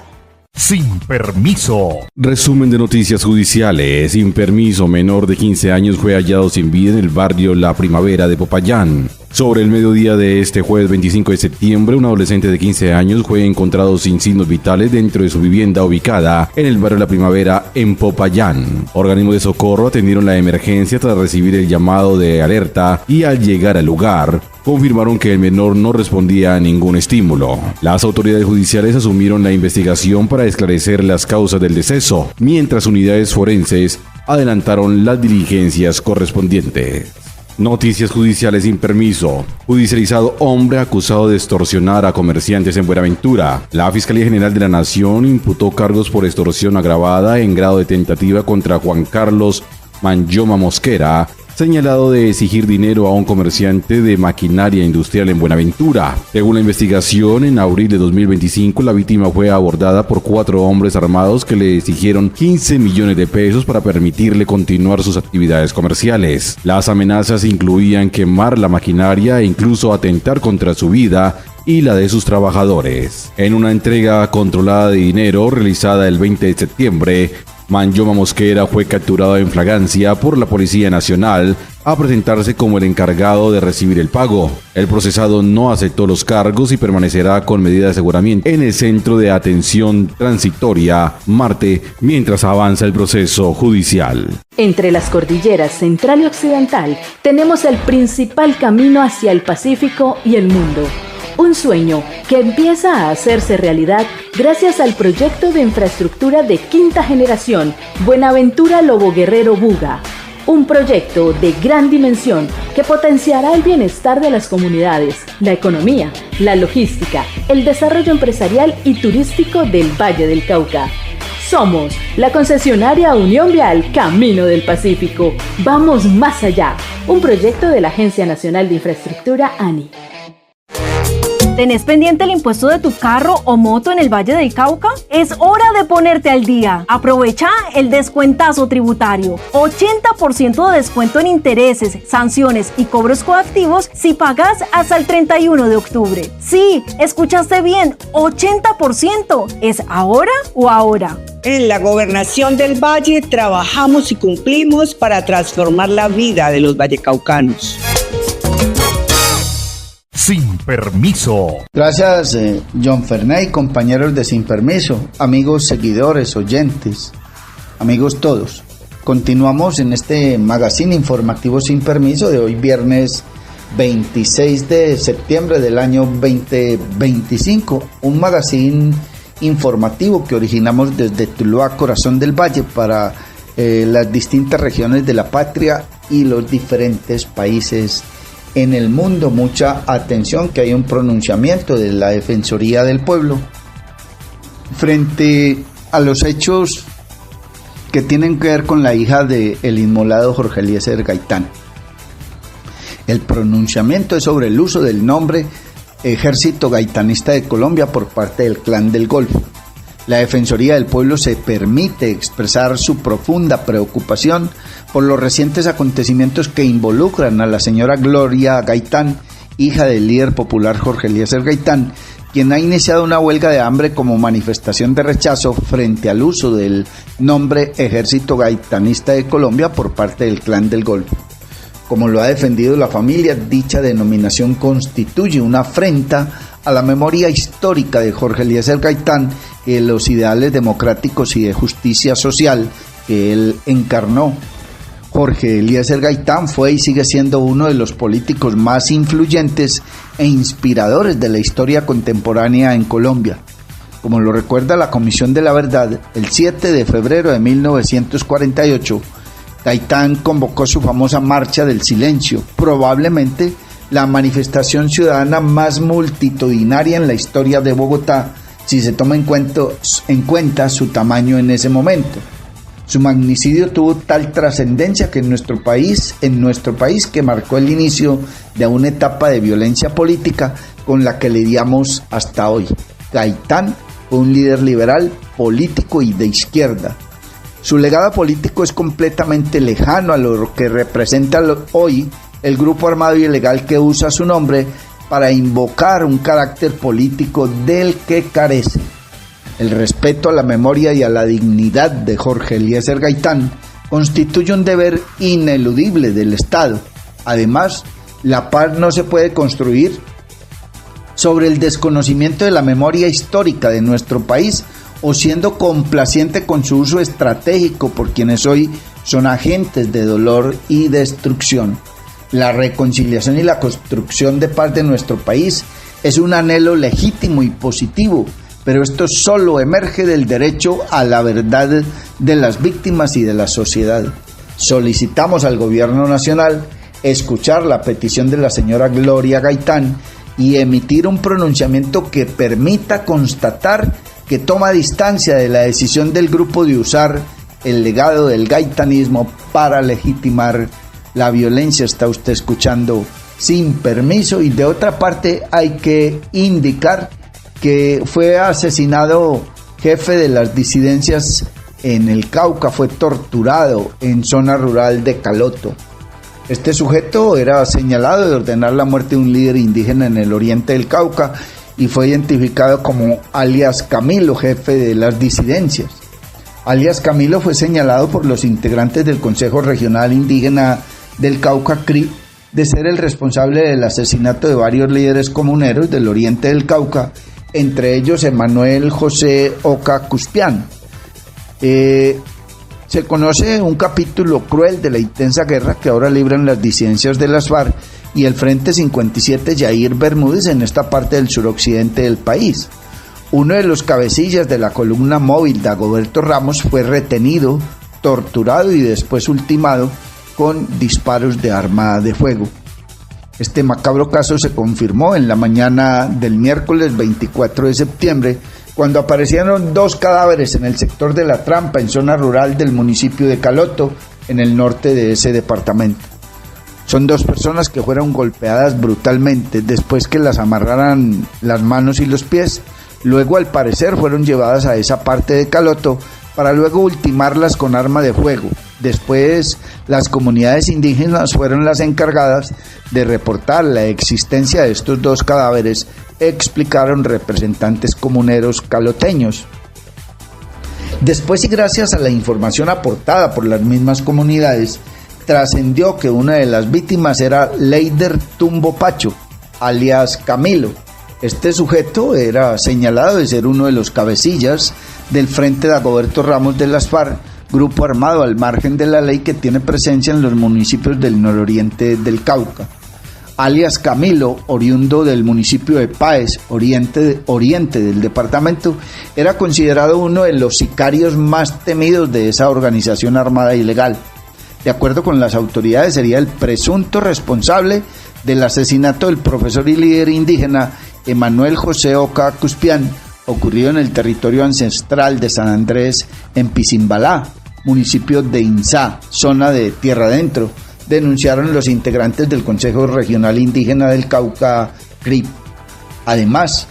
Sin permiso. Resumen de noticias judiciales. Sin permiso, menor de 15 años fue hallado sin vida en el barrio La Primavera de Popayán. Sobre el mediodía de este jueves 25 de septiembre, un adolescente de 15 años fue encontrado sin signos vitales dentro de su vivienda ubicada en el barrio La Primavera en Popayán. Organismos de socorro atendieron la emergencia tras recibir el llamado de alerta y al llegar al lugar, confirmaron que el menor no respondía a ningún estímulo. Las autoridades judiciales asumieron la investigación para esclarecer las causas del deceso, mientras unidades forenses adelantaron las diligencias correspondientes. Noticias judiciales sin permiso. Judicializado hombre acusado de extorsionar a comerciantes en Buenaventura. La Fiscalía General de la Nación imputó cargos por extorsión agravada en grado de tentativa contra Juan Carlos Manyoma Mosquera, señalado de exigir dinero a un comerciante de maquinaria industrial en Buenaventura. Según la investigación, en abril de 2025, la víctima fue abordada por 4 hombres armados que le exigieron 15 millones de pesos para permitirle continuar sus actividades comerciales. Las amenazas incluían quemar la maquinaria e incluso atentar contra su vida y la de sus trabajadores. En una entrega controlada de dinero realizada el 20 de septiembre, Manyoma Mosquera fue capturado en flagrancia por la Policía Nacional a presentarse como el encargado de recibir el pago. El procesado no aceptó los cargos y permanecerá con medida de aseguramiento en el Centro de Atención Transitoria Marte mientras avanza el proceso judicial. Entre las cordilleras central y occidental tenemos el principal camino hacia el Pacífico y el mundo. Un un sueño que empieza a hacerse realidad gracias al proyecto de infraestructura de quinta generación Buenaventura Lobo Guerrero Buga. Un proyecto de gran dimensión que potenciará el bienestar de las comunidades, la economía, la logística, el desarrollo empresarial y turístico del Valle del Cauca. Somos la concesionaria Unión Vial Camino del Pacífico. Vamos más allá. Un proyecto de la Agencia Nacional de Infraestructura, ANI. ¿Tenés pendiente el impuesto de tu carro o moto en el Valle del Cauca? Es hora de ponerte al día. Aprovecha el descuentazo tributario. 80% de descuento en intereses, sanciones y cobros coactivos si pagas hasta el 31 de octubre. Sí, escuchaste bien, 80%. ¿Es ahora o ahora? En la Gobernación del Valle trabajamos y cumplimos para transformar la vida de los vallecaucanos. Sin permiso. Gracias, John Fernández, compañeros de Sin Permiso, amigos, seguidores, oyentes, amigos todos. Continuamos en este magazine informativo Sin Permiso de hoy, viernes 26 de septiembre del año 2025. Un magazine informativo que originamos desde Tuluá, corazón del Valle, para las distintas regiones de la patria y los diferentes países en el mundo. Mucha atención, que hay un pronunciamiento de la Defensoría del Pueblo frente a los hechos que tienen que ver con la hija del inmolado Jorge Eliezer Gaitán. El pronunciamiento es sobre el uso del nombre Ejército Gaitanista de Colombia por parte del Clan del Golfo. La Defensoría del Pueblo se permite expresar su profunda preocupación por los recientes acontecimientos que involucran a la señora Gloria Gaitán, hija del líder popular Jorge Eliezer Gaitán, quien ha iniciado una huelga de hambre como manifestación de rechazo frente al uso del nombre Ejército Gaitanista de Colombia por parte del Clan del Golfo. Como lo ha defendido la familia, dicha denominación constituye una afrenta a la memoria histórica de Jorge Eliezer Gaitán y de los ideales democráticos y de justicia social que él encarnó. Jorge Eliezer Gaitán fue y sigue siendo uno de los políticos más influyentes e inspiradores de la historia contemporánea en Colombia. Como lo recuerda la Comisión de la Verdad, el 7 de febrero de 1948, Gaitán convocó su famosa Marcha del Silencio, probablemente la manifestación ciudadana más multitudinaria en la historia de Bogotá, si se toma en cuenta su tamaño en ese momento. Su magnicidio tuvo tal trascendencia que en nuestro país, que marcó el inicio de una etapa de violencia política con la que lidiamos hasta hoy. Gaitán fue un líder liberal, político y de izquierda. Su legado político es completamente lejano a lo que representa hoy el grupo armado y ilegal que usa su nombre para invocar un carácter político del que carece. El respeto a la memoria y a la dignidad de Jorge Eliezer Gaitán constituye un deber ineludible del Estado. Además, la paz no se puede construir sobre el desconocimiento de la memoria histórica de nuestro país o siendo complaciente con su uso estratégico por quienes hoy son agentes de dolor y destrucción. La reconciliación y la construcción de paz de nuestro país es un anhelo legítimo y positivo, pero esto solo emerge del derecho a la verdad de las víctimas y de la sociedad. Solicitamos al Gobierno Nacional escuchar la petición de la señora Gloria Gaitán y emitir un pronunciamiento que permita constatar que toma distancia de la decisión del grupo de usar el legado del gaitanismo para legitimar la violencia. Está usted escuchando Sin Permiso. Y de otra parte hay que indicar que fue asesinado jefe de las disidencias en el Cauca, fue torturado en zona rural de Caloto. Este sujeto era señalado de ordenar la muerte de un líder indígena en el oriente del Cauca y fue identificado como alias Camilo, jefe de las disidencias. Alias Camilo fue señalado por los integrantes del Consejo Regional Indígena del Cauca, CRI, de ser el responsable del asesinato de varios líderes comuneros del oriente del Cauca, entre ellos Emanuel José Oca Cuspián. Se conoce un capítulo cruel de la intensa guerra que ahora libran las disidencias de las FARC y el Frente 57 Yair Bermúdez en esta parte del suroccidente del país. Uno de los cabecillas de la columna móvil, Dagoberto Ramos, fue retenido, torturado y después ultimado con disparos de arma de fuego. Este macabro caso se confirmó en la mañana del miércoles 24 de septiembre, cuando aparecieron 2 cadáveres en el sector de La Trampa, en zona rural del municipio de Caloto, en el norte de ese departamento. Son 2 personas que fueron golpeadas brutalmente después que las amarraran las manos y los pies. Luego, al parecer, fueron llevadas a esa parte de Caloto para luego ultimarlas con arma de fuego. Después, las comunidades indígenas fueron las encargadas de reportar la existencia de estos 2 cadáveres, explicaron representantes comuneros caloteños. Después, y gracias a la información aportada por las mismas comunidades, trascendió que una de las víctimas era Leider Tumbo Pacho, alias Camilo. Este sujeto era señalado de ser uno de los cabecillas del Frente Dagoberto Ramos de las FARC, grupo armado al margen de la ley que tiene presencia en los municipios del nororiente del Cauca. Alias Camilo, oriundo del municipio de Páez, oriente del departamento, era considerado uno de los sicarios más temidos de esa organización armada ilegal. De acuerdo con las autoridades, sería el presunto responsable del asesinato del profesor y líder indígena Emanuel José Oca Cuspián, ocurrido en el territorio ancestral de San Andrés, en Pisimbalá, municipio de Insá, zona de Tierra Adentro, denunciaron los integrantes del Consejo Regional Indígena del Cauca, CRIP. Además,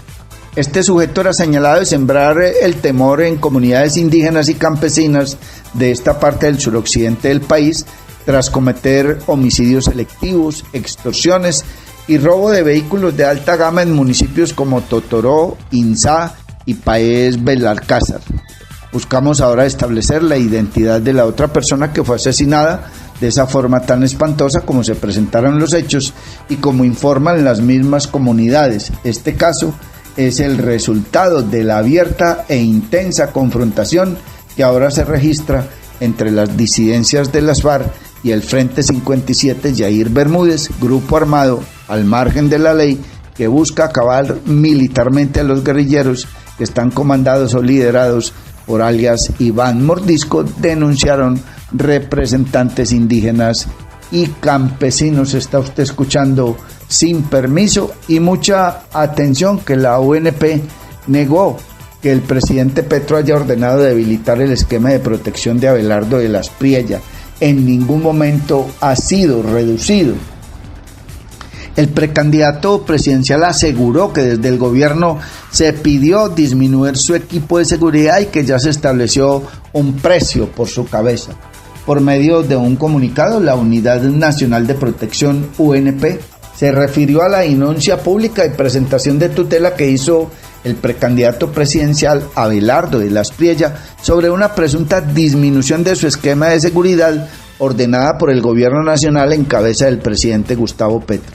este sujeto era señalado de sembrar el temor en comunidades indígenas y campesinas de esta parte del suroccidente del país, tras cometer homicidios selectivos, extorsiones y robo de vehículos de alta gama en municipios como Totoró, Insá y Paez Belalcázar. Buscamos ahora establecer la identidad de la otra persona que fue asesinada de esa forma tan espantosa como se presentaron los hechos y como informan las mismas comunidades. Este caso es el resultado de la abierta e intensa confrontación que ahora se registra entre las disidencias de las FARC y el Frente 57 Yair Bermúdez, grupo armado al margen de la ley que busca acabar militarmente a los guerrilleros que están comandados o liderados por alias Iván Mordisco, denunciaron representantes indígenas y campesinos. Está usted escuchando Sin Permiso, y mucha atención que la UNP negó que el presidente Petro haya ordenado debilitar el esquema de protección de Abelardo de las Priella. En ningún momento ha sido reducido. El precandidato presidencial aseguró que desde el gobierno se pidió disminuir su equipo de seguridad y que ya se estableció un precio por su cabeza. Por medio de un comunicado, la Unidad Nacional de Protección, UNP, se refirió a la denuncia pública y presentación de tutela que hizo el precandidato presidencial Abelardo de las Priella sobre una presunta disminución de su esquema de seguridad ordenada por el gobierno nacional en cabeza del presidente Gustavo Petro.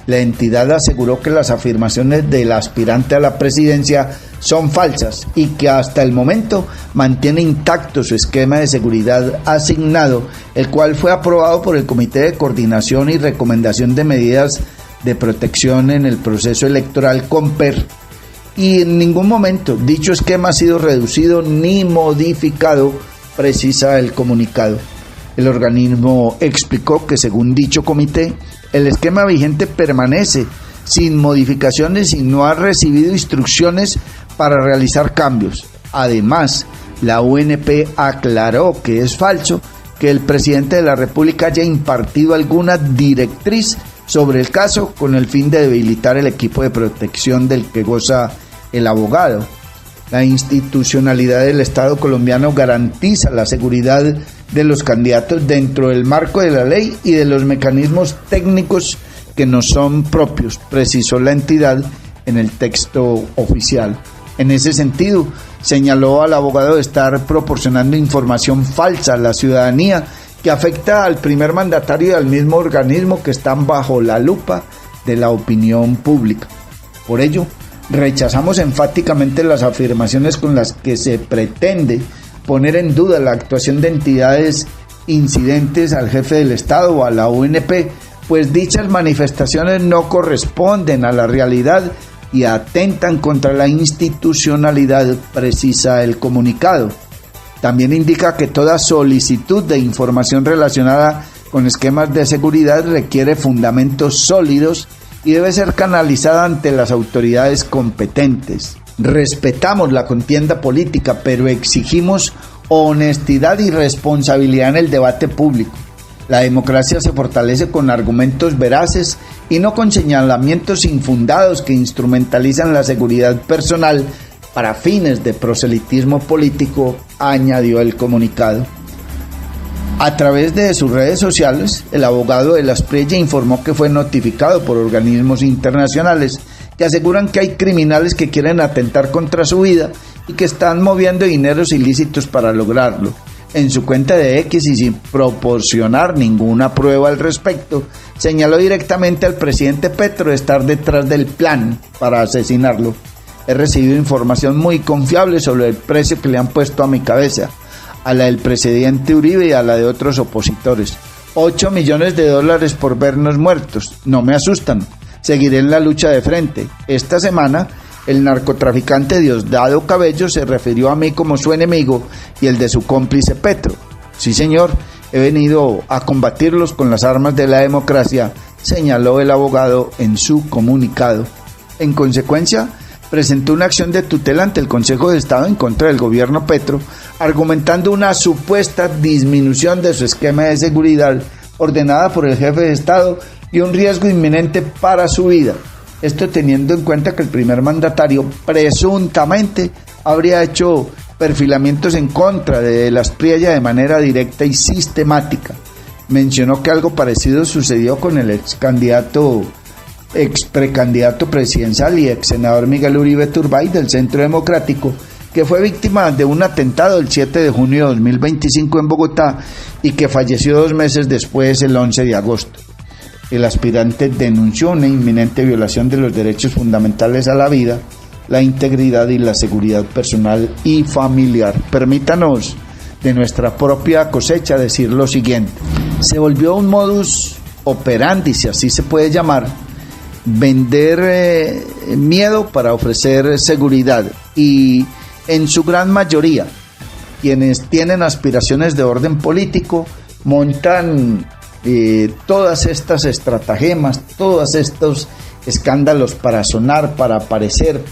La entidad aseguró que las afirmaciones del aspirante a la presidencia son falsas y que hasta el momento mantiene intacto su esquema de seguridad asignado, el cual fue aprobado por el Comité de Coordinación y Recomendación de Medidas de Protección en el Proceso Electoral COMPER, y en ningún momento dicho esquema ha sido reducido ni modificado, precisa el comunicado. El organismo explicó que según dicho comité, el esquema vigente permanece sin modificaciones y no ha recibido instrucciones para realizar cambios. Además, la UNP aclaró que es falso que el presidente de la República haya impartido alguna directriz sobre el caso con el fin de debilitar el equipo de protección del que goza el abogado. La institucionalidad del Estado colombiano garantiza la seguridad de los candidatos dentro del marco de la ley y de los mecanismos técnicos que nos son propios, precisó la entidad en el texto oficial. En ese sentido, señaló al abogado de estar proporcionando información falsa a la ciudadanía que afecta al primer mandatario y al mismo organismo que están bajo la lupa de la opinión pública. Por ello, rechazamos enfáticamente las afirmaciones con las que se pretende poner en duda la actuación de entidades incidentes al jefe del Estado o a la UNP, pues dichas manifestaciones no corresponden a la realidad y atentan contra la institucionalidad, precisa el comunicado. También indica que toda solicitud de información relacionada con esquemas de seguridad requiere fundamentos sólidos y debe ser canalizada ante las autoridades competentes. Respetamos la contienda política, pero exigimos honestidad y responsabilidad en el debate público. La democracia se fortalece con argumentos veraces y no con señalamientos infundados que instrumentalizan la seguridad personal para fines de proselitismo político, añadió el comunicado. A través de sus redes sociales, el abogado de Las Priella informó que fue notificado por organismos internacionales que aseguran que hay criminales que quieren atentar contra su vida y que están moviendo dineros ilícitos para lograrlo. En su cuenta de X y sin proporcionar ninguna prueba al respecto, señaló directamente al presidente Petro de estar detrás del plan para asesinarlo. He recibido información muy confiable sobre el precio que le han puesto a mi cabeza, a la del presidente Uribe y a la de otros opositores. $8 millones por vernos muertos. No me asustan. Seguiré en la lucha de frente. Esta semana, el narcotraficante Diosdado Cabello se refirió a mí como su enemigo y el de su cómplice Petro. Sí, señor, he venido a combatirlos con las armas de la democracia, señaló el abogado en su comunicado. En consecuencia, presentó una acción de tutela ante el Consejo de Estado en contra del gobierno Petro, argumentando una supuesta disminución de su esquema de seguridad ordenada por el jefe de Estado y un riesgo inminente para su vida. Esto teniendo en cuenta que el primer mandatario presuntamente habría hecho perfilamientos en contra de Las Priella de manera directa y sistemática. Mencionó que algo parecido sucedió con el ex precandidato presidencial y ex senador Miguel Uribe Turbay del Centro Democrático, que fue víctima de un atentado el 7 de junio de 2025 en Bogotá y que falleció 2 meses después, el 11 de agosto. El aspirante denunció una inminente violación de los derechos fundamentales a la vida, la integridad y la seguridad personal y familiar. Permítanos, de nuestra propia cosecha, decir lo siguiente. Se volvió un modus operandi, si así se puede llamar, vender miedo para ofrecer seguridad, y en su gran mayoría quienes tienen aspiraciones de orden político montan todas estas estratagemas, todos estos escándalos para sonar, para aparecer,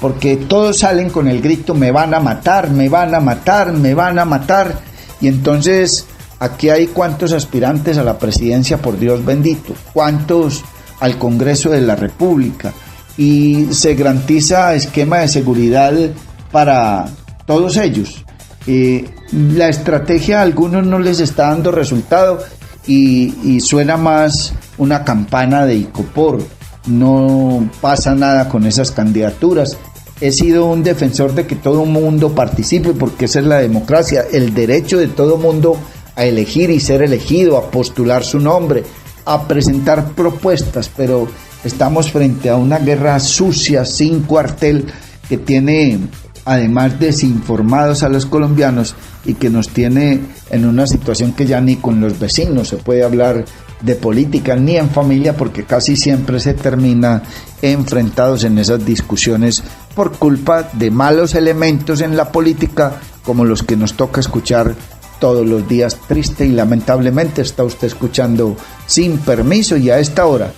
porque todos salen con el grito: me van a matar, me van a matar, me van a matar. Y entonces aquí hay cuántos aspirantes a la presidencia, por Dios bendito, cuántos al Congreso de la República, y se garantiza esquema de seguridad para todos ellos. La estrategia a algunos no les está dando resultado y suena más una campana de icopor. No pasa nada con esas candidaturas. He sido un defensor de que todo mundo participe, porque esa es la democracia, el derecho de todo mundo a elegir y ser elegido, a postular su nombre, a presentar propuestas, pero estamos frente a una guerra sucia, sin cuartel, que tiene además desinformados a los colombianos y que nos tiene en una situación que ya ni con los vecinos se puede hablar de política, ni en familia, porque casi siempre se termina enfrentados en esas discusiones por culpa de malos elementos en la política, como los que nos toca escuchar todos los días. Triste y lamentablemente está usted escuchando Sin Permiso, y a esta hora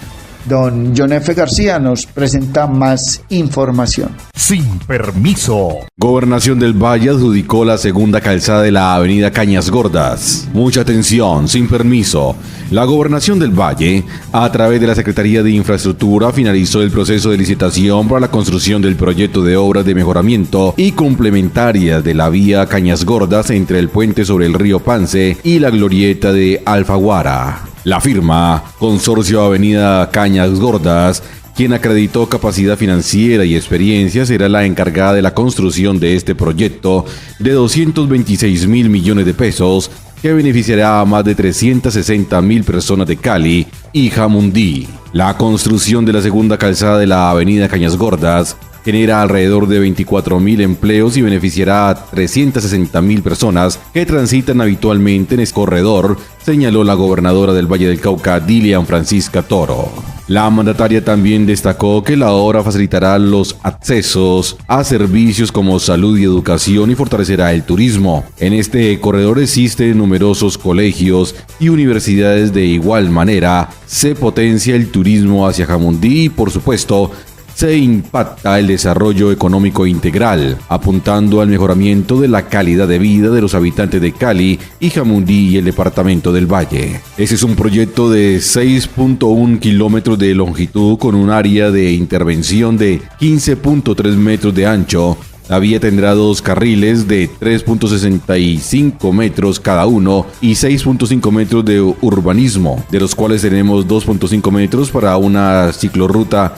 don John F. García nos presenta más información. Sin Permiso. Gobernación del Valle adjudicó la segunda calzada de la avenida Cañas Gordas. Mucha atención, Sin Permiso. La Gobernación del Valle, a través de la Secretaría de Infraestructura, finalizó el proceso de licitación para la construcción del proyecto de obras de mejoramiento y complementarias de la vía Cañas Gordas entre el puente sobre el río Pance y la glorieta de Alfaguara. La firma Consorcio Avenida Cañas Gordas, quien acreditó capacidad financiera y experiencia, será la encargada de la construcción de este proyecto de 226.000 millones de pesos, que beneficiará a más de 360.000 personas de Cali y Jamundí. La construcción de la segunda calzada de la avenida Cañas Gordas genera alrededor de 24.000 empleos y beneficiará a 360.000 personas que transitan habitualmente en este corredor, señaló la gobernadora del Valle del Cauca, Dilian Francisca Toro. La mandataria también destacó que la obra facilitará los accesos a servicios como salud y educación y fortalecerá el turismo. En este corredor existen numerosos colegios y universidades. De igual manera, se potencia el turismo hacia Jamundí y, por supuesto, se impacta el desarrollo económico integral, apuntando al mejoramiento de la calidad de vida de los habitantes de Cali y Jamundí y el departamento del Valle. Ese es un proyecto de 6.1 kilómetros de longitud con un área de intervención de 15.3 metros de ancho. La vía tendrá 2 carriles de 3.65 metros cada uno y 6.5 metros de urbanismo, de los cuales tenemos 2.5 metros para una ciclorruta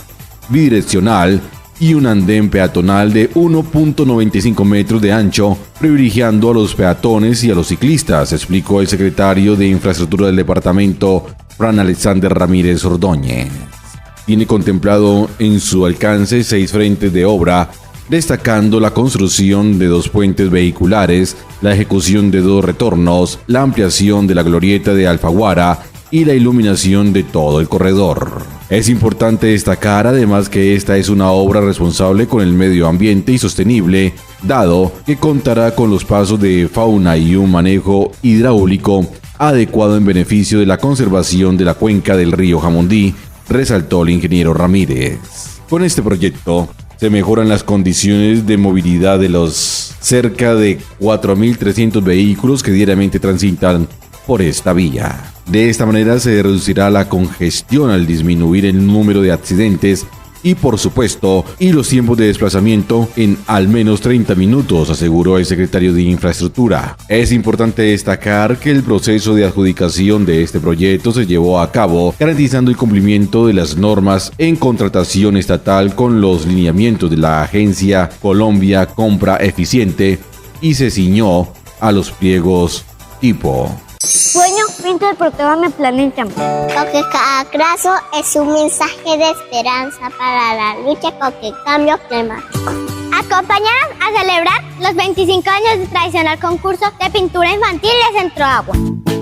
bidireccional y un andén peatonal de 1.95 metros de ancho, privilegiando a los peatones y a los ciclistas, explicó el secretario de Infraestructura del departamento, Fran Alexander Ramírez Ordóñez. Tiene contemplado en su alcance 6 frentes de obra, destacando la construcción de 2 puentes vehiculares, la ejecución de 2 retornos, la ampliación de la glorieta de Alfaguara y la iluminación de todo el corredor. Es importante destacar además que esta es una obra responsable con el medio ambiente y sostenible, dado que contará con los pasos de fauna y un manejo hidráulico adecuado en beneficio de la conservación de la cuenca del río Jamundí, resaltó el ingeniero Ramírez. Con este proyecto se mejoran las condiciones de movilidad de los cerca de 4.300 vehículos que diariamente transitan por esta vía. De esta manera se reducirá la congestión al disminuir el número de accidentes y, por supuesto, los tiempos de desplazamiento en al menos 30 minutos, aseguró el secretario de Infraestructura. Es importante destacar que el proceso de adjudicación de este proyecto se llevó a cabo garantizando el cumplimiento de las normas en contratación estatal con los lineamientos de la agencia Colombia Compra Eficiente y se ciñó a los pliegos tipo. Sueño, pinto el programa Mi Planeta, porque cada trazo es un mensaje de esperanza para la lucha contra el cambio climático. Acompáñanos a celebrar los 25 años del tradicional concurso de pintura infantil de Centro Agua.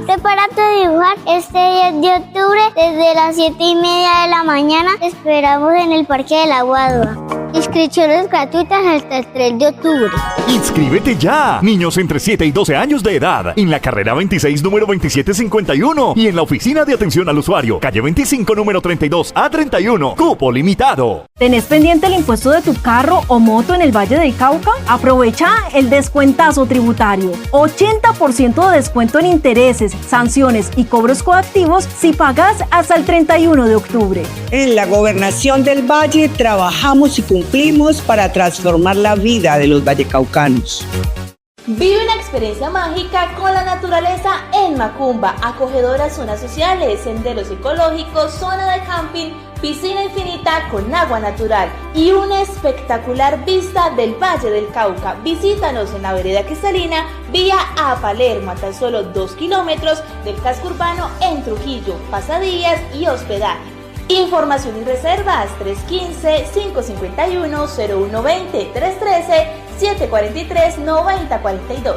Prepárate a dibujar este 10 de octubre desde las 7:30 de la mañana. Te esperamos en el Parque del Aguadua. Inscripciones gratuitas hasta el 3 de octubre. ¡Inscríbete ya! Niños entre 7 y 12 años de edad, en la carrera 26, número 2751, y en la oficina de atención al usuario, calle 25, número 32 a 31, cupo limitado. ¿Tenés pendiente el impuesto de tu carro o moto en el Valle del Cauca? Aprovecha el descuentazo tributario. 80% de descuento en intereses, sanciones y cobros coactivos si pagas hasta el 31 de octubre. En la Gobernación del Valle trabajamos y cumplimos para transformar la vida de los vallecaucanos. Vive una experiencia mágica con la naturaleza en Macumba, acogedoras zonas sociales, senderos ecológicos, zona de camping, piscina infinita con agua natural y una espectacular vista del Valle del Cauca. Visítanos en la vereda Cristalina, vía a Palermo, a tan solo 2 kilómetros del casco urbano en Trujillo, pasadías y hospedaje. Información y reservas 315-551-0120, 313-743-9042.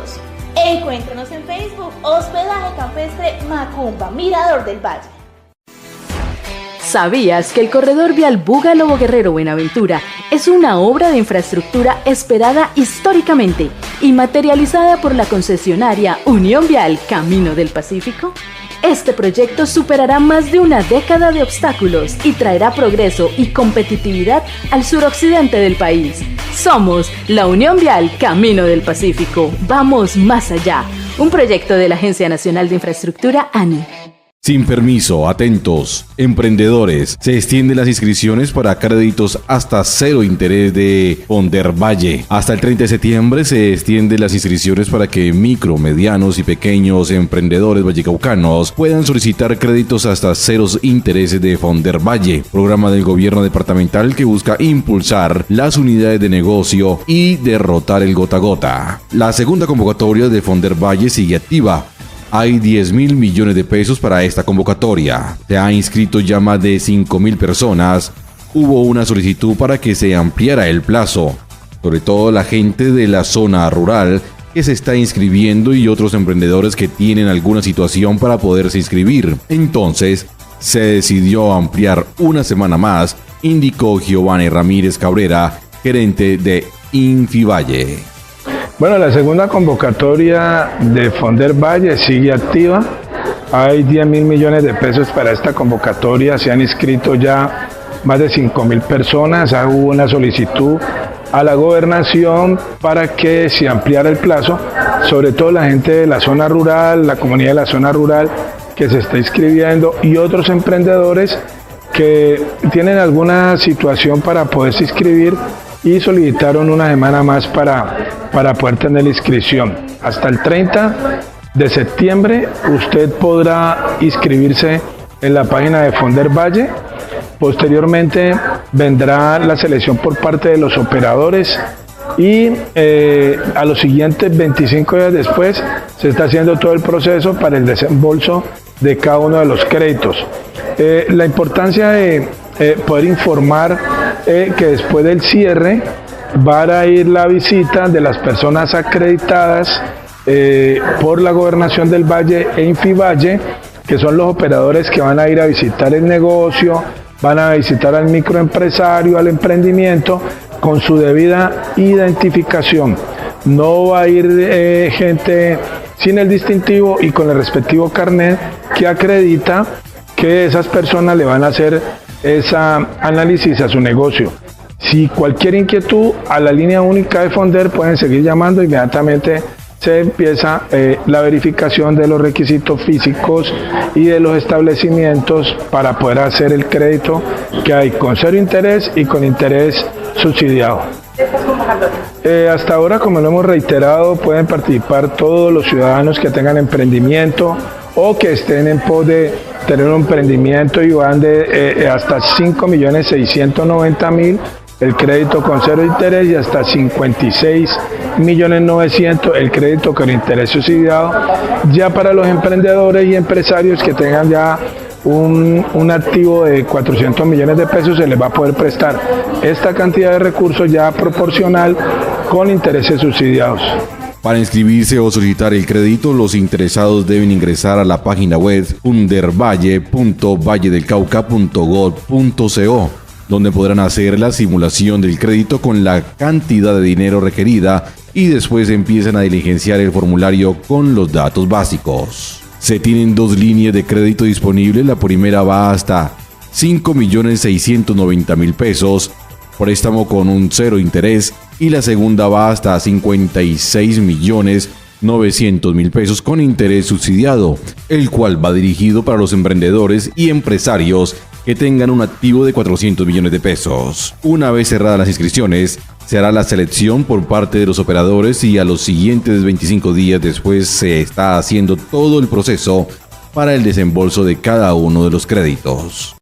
Encuéntranos en Facebook, Hospedaje Campestre Macumba, Mirador del Valle. ¿Sabías que el corredor vial Búgalo Guerrero Buenaventura es una obra de infraestructura esperada históricamente y materializada por la concesionaria Unión Vial Camino del Pacífico? Este proyecto superará más de una década de obstáculos y traerá progreso y competitividad al suroccidente del país. Somos la Unión Vial Camino del Pacífico. Vamos más allá. Un proyecto de la Agencia Nacional de Infraestructura, ANI. Sin permiso, atentos, emprendedores, se extienden las inscripciones para créditos hasta 0 interés de Fondervalle. Hasta el 30 de septiembre se extienden las inscripciones para que micro, medianos y pequeños emprendedores vallecaucanos puedan solicitar créditos hasta 0 intereses de Fondervalle, programa del gobierno departamental que busca impulsar las unidades de negocio y derrotar el gota a gota. La segunda convocatoria de Fondervalle sigue activa. Hay 10.000 millones de pesos para esta convocatoria. Se han inscrito ya más de 5.000 personas. Hubo una solicitud para que se ampliara el plazo, sobre todo la gente de la zona rural que se está inscribiendo y otros emprendedores que tienen alguna situación para poderse inscribir. Entonces, se decidió ampliar una semana más, indicó Giovanni Ramírez Cabrera, gerente de Infivalle. Bueno, la segunda convocatoria de Fonder Valle sigue activa. Hay 10.000 millones de pesos para esta convocatoria. Se han inscrito ya más de 5.000 personas. Hubo una solicitud a la gobernación para que se ampliara el plazo, sobre todo la gente de la zona rural, la comunidad de la zona rural que se está inscribiendo y otros emprendedores que tienen alguna situación para poderse inscribir y solicitaron una semana más para poder tener la inscripción. Hasta el 30 de septiembre usted podrá inscribirse en la página de Fonder Valle. Posteriormente vendrá la selección por parte de los operadores y a los siguientes 25 días después se está haciendo todo el proceso para el desembolso de cada uno de los créditos. La importancia de poder informar que después del cierre va a ir la visita de las personas acreditadas por la Gobernación del Valle e Infivalle, que son los operadores que van a ir a visitar el negocio, van a visitar al microempresario, al emprendimiento, con su debida identificación. No va a ir gente sin el distintivo y con el respectivo carnet que acredita que esas personas le van a hacer esa análisis a su negocio. Si cualquier inquietud, a la línea única de Fonder pueden seguir llamando. Inmediatamente se empieza la verificación de los requisitos físicos y de los establecimientos para poder hacer el crédito que hay con cero interés y con interés subsidiado. Hasta ahora, como lo hemos reiterado, pueden participar todos los ciudadanos que tengan emprendimiento o que estén en pos de tener un emprendimiento y van de hasta 5.690.000 el crédito con cero interés y hasta 56.900.000 el crédito con interés subsidiado. Ya para los emprendedores y empresarios que tengan ya un activo de 400 millones de pesos, se les va a poder prestar esta cantidad de recursos ya proporcional con intereses subsidiados. Para inscribirse o solicitar el crédito, los interesados deben ingresar a la página web fundervalle.valledelcauca.gov.co, donde podrán hacer la simulación del crédito con la cantidad de dinero requerida y después empiezan a diligenciar el formulario con los datos básicos. Se tienen dos líneas de crédito disponibles. La primera va hasta 5.690.000 pesos, préstamo con un cero interés, y la segunda va hasta 56.900.000 pesos con interés subsidiado, el cual va dirigido para los emprendedores y empresarios que tengan un activo de 400 millones de pesos. Una vez cerradas las inscripciones, se hará la selección por parte de los operadores y a los siguientes 25 días después se está haciendo todo el proceso para el desembolso de cada uno de los créditos.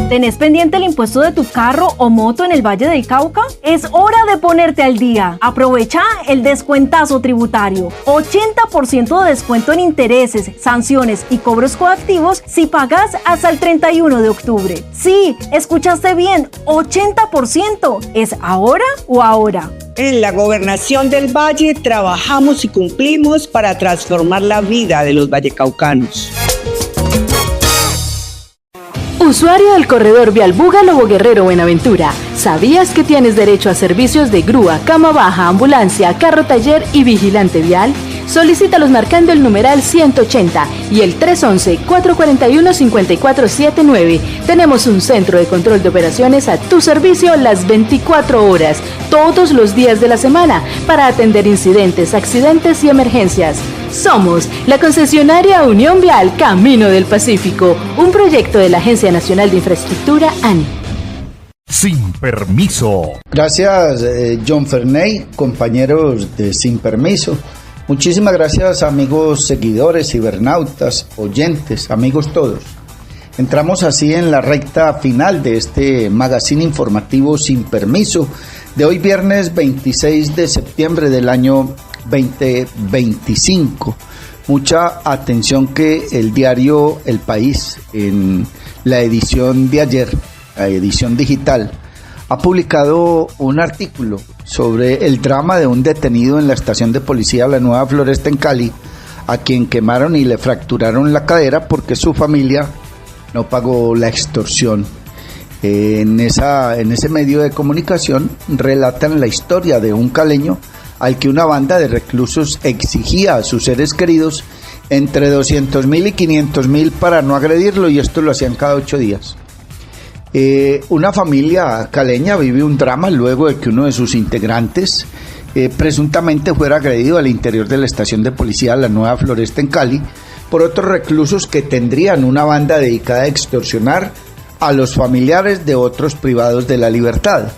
¿Tenés pendiente el impuesto de tu carro o moto en el Valle del Cauca? Es hora de ponerte al día. Aprovecha el descuentazo tributario. 80% de descuento en intereses, sanciones y cobros coactivos si pagas hasta el 31 de octubre. Sí, escuchaste bien, 80%. ¿Es ahora o ahora? En la Gobernación del Valle trabajamos y cumplimos para transformar la vida de los vallecaucanos. Usuario del corredor vial Buga-Lobo Guerrero-Buenaventura, ¿sabías que tienes derecho a servicios de grúa, cama baja, ambulancia, carro taller y vigilante vial? Solicítalos marcando el numeral 180 y el 311-441-5479. Tenemos un centro de control de operaciones a tu servicio las 24 horas, todos los días de la semana, para atender incidentes, accidentes y emergencias. Somos la concesionaria Unión Vial Camino del Pacífico, un proyecto de la Agencia Nacional de Infraestructura, ANI. Sin permiso. Gracias, John Ferney, compañeros de Sin Permiso. Muchísimas gracias, amigos seguidores, cibernautas, oyentes, amigos todos. Entramos así en la recta final de este magazine informativo Sin Permiso de hoy viernes 26 de septiembre del año 2025. Mucha atención que el diario El País, en la edición de ayer, la edición digital, ha publicado un artículo sobre el drama de un detenido en la estación de policía La Nueva Floresta en Cali, a quien quemaron y le fracturaron la cadera porque su familia no pagó la extorsión. En ese medio de comunicación relatan la historia de un caleño al que una banda de reclusos exigía a sus seres queridos entre 200.000 y 500.000 para no agredirlo, y esto lo hacían cada 8 días. Una familia caleña vive un drama luego de que uno de sus integrantes presuntamente fuera agredido al interior de la estación de policía La Nueva Floresta en Cali por otros reclusos que tendrían una banda dedicada a extorsionar a los familiares de otros privados de la libertad.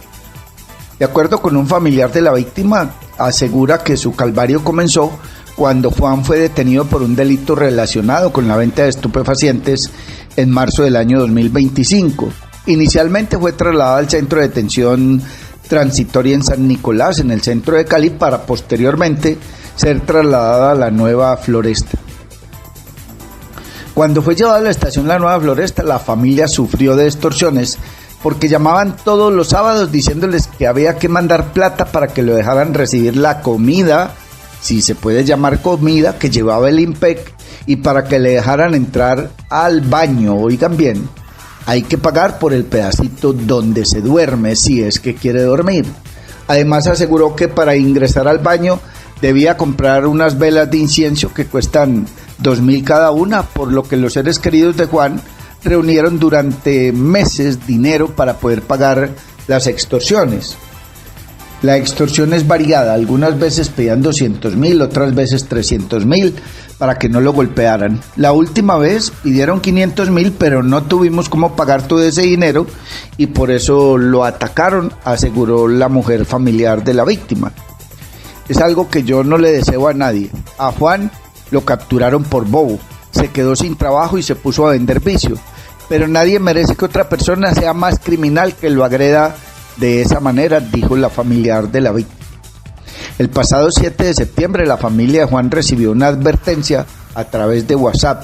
De acuerdo con un familiar de la víctima, asegura que su calvario comenzó cuando Juan fue detenido por un delito relacionado con la venta de estupefacientes en marzo del año 2025. Inicialmente fue trasladado al centro de detención transitoria en San Nicolás, en el centro de Cali, para posteriormente ser trasladado a La Nueva Floresta. Cuando fue llevado a la estación La Nueva Floresta, la familia sufrió de extorsiones porque llamaban todos los sábados diciéndoles que había que mandar plata para que lo dejaran recibir la comida, si se puede llamar comida, que llevaba el IMPEC, y para que le dejaran entrar al baño. Oigan bien, hay que pagar por el pedacito donde se duerme si es que quiere dormir. Además aseguró que para ingresar al baño debía comprar unas velas de incienso que cuestan 2.000 cada una, por lo que los seres queridos de Juan reunieron durante meses dinero para poder pagar las extorsiones. La extorsión es variada, algunas veces pedían 200.000, otras veces 300.000 para que no lo golpearan. La última vez pidieron 500.000, pero no tuvimos cómo pagar todo ese dinero y por eso lo atacaron, aseguró la mujer familiar de la víctima. Es algo que yo no le deseo a nadie. A Juan lo capturaron por bobo, se quedó sin trabajo y se puso a vender vicio, pero nadie merece que otra persona sea más criminal que lo agreda de esa manera, dijo la familiar de la víctima. El pasado 7 de septiembre la familia de Juan recibió una advertencia a través de WhatsApp: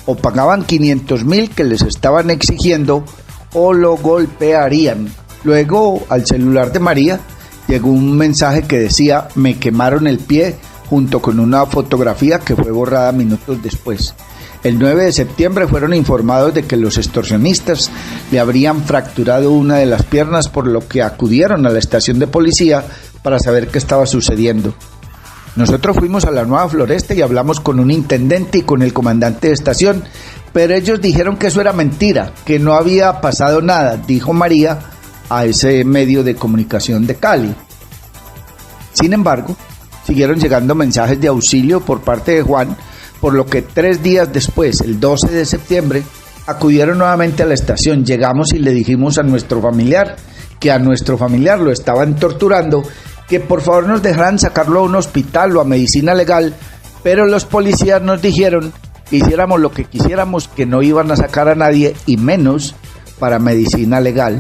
o pagaban 500.000 que les estaban exigiendo o lo golpearían. Luego al celular de María llegó un mensaje que decía: me quemaron el pie, junto con una fotografía que fue borrada minutos después. El 9 de septiembre fueron informados de que los extorsionistas le habrían fracturado una de las piernas, por lo que acudieron a la estación de policía para saber qué estaba sucediendo. Nosotros fuimos a La Nueva Floresta y hablamos con un intendente y con el comandante de estación, pero ellos dijeron que eso era mentira, que no había pasado nada, dijo María a ese medio de comunicación de Cali. Sin embargo, siguieron llegando mensajes de auxilio por parte de Juan, por lo que 3 días después, el 12 de septiembre, acudieron nuevamente a la estación. Llegamos y le dijimos a nuestro familiar que a nuestro familiar lo estaban torturando, que por favor nos dejaran sacarlo a un hospital o a medicina legal, pero los policías nos dijeron que hiciéramos lo que quisiéramos, que no iban a sacar a nadie y menos para medicina legal.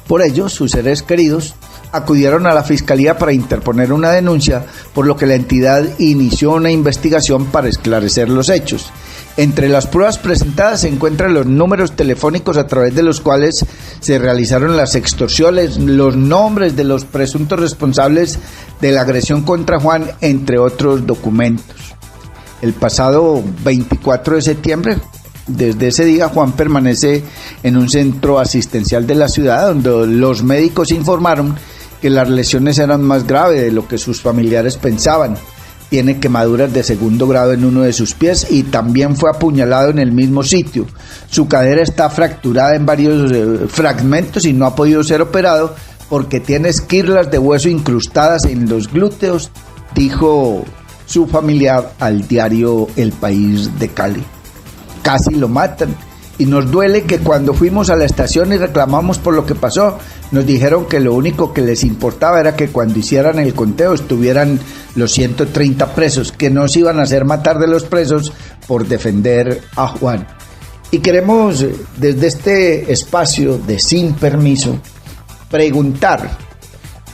Por ello, sus seres queridos acudieron a la fiscalía para interponer una denuncia, por lo que la entidad inició una investigación para esclarecer los hechos. Entre las pruebas presentadas se encuentran los números telefónicos a través de los cuales se realizaron las extorsiones, los nombres de los presuntos responsables de la agresión contra Juan, entre otros documentos. El pasado 24 de septiembre, desde ese día, Juan permanece en un centro asistencial de la ciudad, donde los médicos informaron que las lesiones eran más graves de lo que sus familiares pensaban. Tiene quemaduras de 2º grado en uno de sus pies y también fue apuñalado en el mismo sitio. Su cadera está fracturada en varios fragmentos y no ha podido ser operado porque tiene esquirlas de hueso incrustadas en los glúteos, dijo su familiar al diario El País de Cali. Casi lo matan. Y nos duele que cuando fuimos a la estación y reclamamos por lo que pasó, nos dijeron que lo único que les importaba era que cuando hicieran el conteo estuvieran los 130 presos, que no se iban a hacer matar de los presos por defender a Juan. Y queremos desde este espacio de Sin Permiso preguntar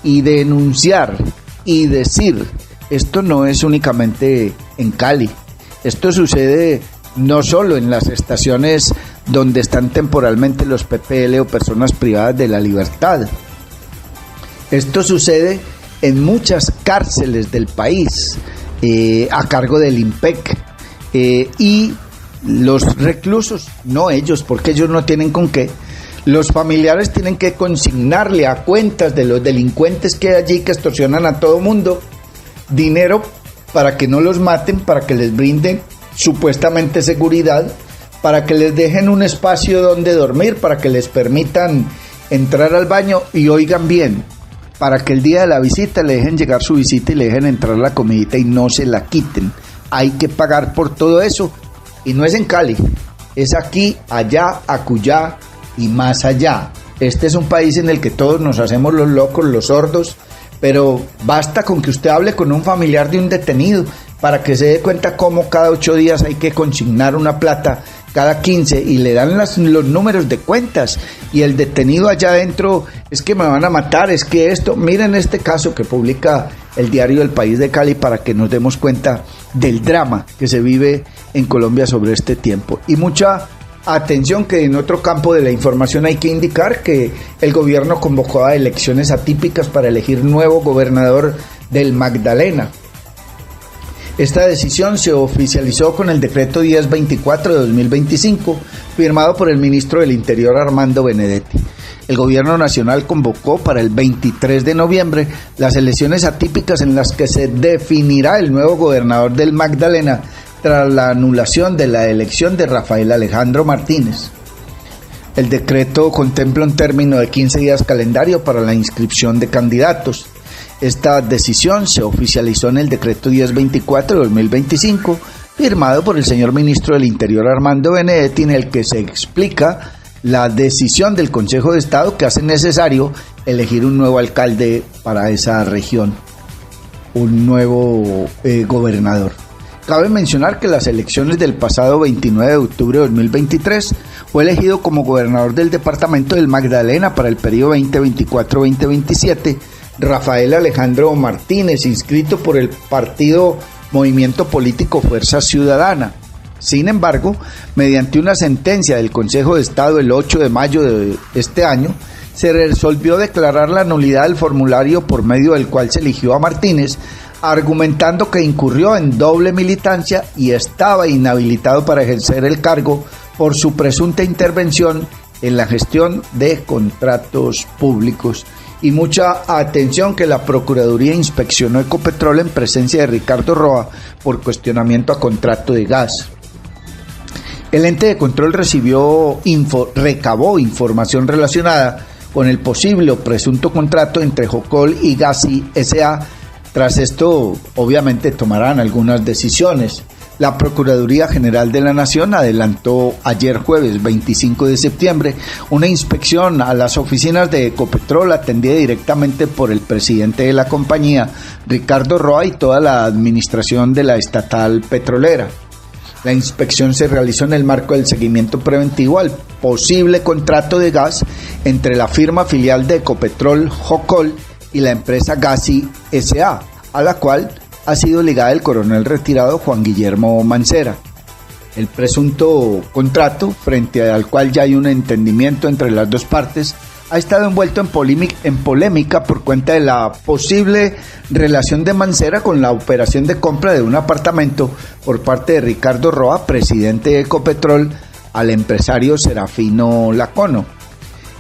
y denunciar y decir: esto no es únicamente en Cali. Esto sucede no solo en las estaciones donde están temporalmente los PPL o personas privadas de la libertad. Esto sucede en muchas cárceles del país a cargo del IMPEC y los reclusos, no ellos, porque ellos no tienen con qué. Los familiares tienen que consignarle a cuentas de los delincuentes que hay allí que extorsionan a todo mundo dinero para que no los maten, para que les brinden supuestamente seguridad, para que les dejen un espacio donde dormir, para que les permitan entrar al baño y oigan bien, para que el día de la visita le dejen llegar su visita y le dejen entrar la comidita y no se la quiten. Hay que pagar por todo eso y no es en Cali, es aquí, allá, acullá y más allá. Este es un país en el que todos nos hacemos los locos, los sordos, pero basta con que usted hable con un familiar de un detenido para que se dé cuenta cómo cada 8 días hay que consignar una plata, cada 15, y le dan los números de cuentas, y el detenido allá adentro, es que me van a matar, es que esto. Miren este caso que publica el diario El País de Cali para que nos demos cuenta del drama que se vive en Colombia sobre este tiempo. Y mucha atención, que en otro campo de la información hay que indicar que el gobierno convocó a elecciones atípicas para elegir nuevo gobernador del Magdalena. Esta decisión se oficializó con el decreto 1024 de 2025, firmado por el ministro del Interior Armando Benedetti. El gobierno nacional convocó para el 23 de noviembre las elecciones atípicas en las que se definirá el nuevo gobernador del Magdalena tras la anulación de la elección de Rafael Alejandro Martínez. El decreto contempla un término de 15 días calendario para la inscripción de candidatos. Esta decisión se oficializó en el decreto 1024 de 2025, firmado por el señor ministro del Interior Armando Benedetti, en el que se explica la decisión del Consejo de Estado que hace necesario elegir un nuevo alcalde para esa región, un nuevo gobernador. Cabe mencionar que las elecciones del pasado 29 de octubre de 2023 fue elegido como gobernador del departamento del Magdalena para el periodo 2024-2027 Rafael Alejandro Martínez, inscrito por el partido Movimiento Político Fuerza Ciudadana. Sin embargo, mediante una sentencia del Consejo de Estado el 8 de mayo de este año, se resolvió declarar la nulidad del formulario por medio del cual se eligió a Martínez, argumentando que incurrió en doble militancia y estaba inhabilitado para ejercer el cargo por su presunta intervención en la gestión de contratos públicos. Y mucha atención, que la Procuraduría inspeccionó Ecopetrol en presencia de Ricardo Roa por cuestionamiento a contrato de gas. El ente de control recabó información relacionada con el posible o presunto contrato entre Jocol y Gassi S.A. Tras esto, obviamente, tomarán algunas decisiones. La Procuraduría General de la Nación adelantó ayer jueves 25 de septiembre una inspección a las oficinas de Ecopetrol atendida directamente por el presidente de la compañía, Ricardo Roa, y toda la administración de la estatal petrolera. La inspección se realizó en el marco del seguimiento preventivo al posible contrato de gas entre la firma filial de Ecopetrol, Jocol, y la empresa Gassi S.A., a la cual ha sido ligada el coronel retirado Juan Guillermo Mancera. El presunto contrato, frente al cual ya hay un entendimiento entre las dos partes, ha estado envuelto en polémica por cuenta de la posible relación de Mancera con la operación de compra de un apartamento por parte de Ricardo Roa, presidente de Ecopetrol, al empresario Serafino Lacono.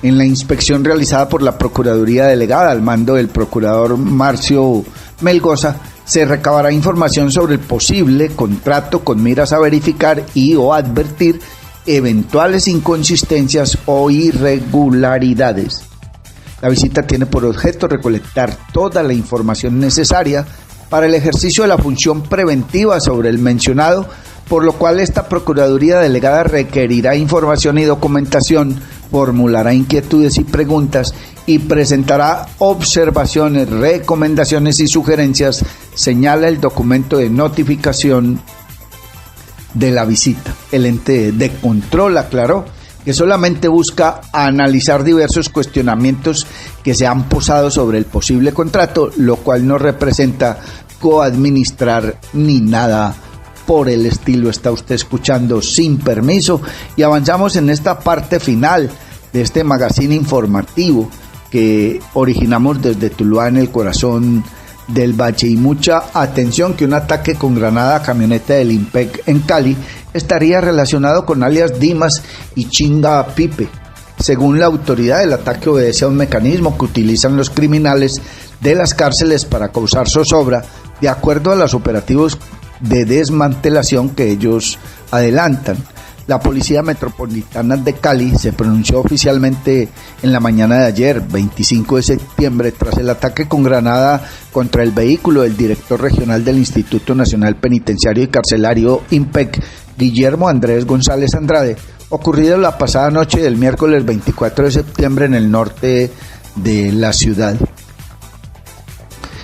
En la inspección realizada por la Procuraduría Delegada al mando del procurador Marcio Melgoza, se recabará información sobre el posible contrato con miras a verificar y o advertir eventuales inconsistencias o irregularidades. La visita tiene por objeto recolectar toda la información necesaria para el ejercicio de la función preventiva sobre el mencionado, por lo cual esta Procuraduría Delegada requerirá información y documentación, formulará inquietudes y preguntas y presentará observaciones, recomendaciones y sugerencias, señala el documento de notificación de la visita. El ente de control aclaró que solamente busca analizar diversos cuestionamientos que se han posado sobre el posible contrato, lo cual no representa coadministrar ni nada por el estilo. Está usted escuchando Sin Permiso y avanzamos en esta parte final de este magazine informativo que originamos desde Tuluá, en el corazón del Valle. Y mucha atención, que un ataque con granada a camioneta del IMPEC en Cali estaría relacionado con alias Dimas y Chinga Pipe. Según la autoridad, el ataque obedece a un mecanismo que utilizan los criminales de las cárceles para causar zozobra, de acuerdo a los operativos de desmantelación que ellos adelantan. La Policía Metropolitana de Cali se pronunció oficialmente en la mañana de ayer, 25 de septiembre, tras el ataque con granada contra el vehículo del director regional del Instituto Nacional Penitenciario y Carcelario IMPEC, Guillermo Andrés González Andrade, ocurrido la pasada noche del miércoles 24 de septiembre en el norte de la ciudad.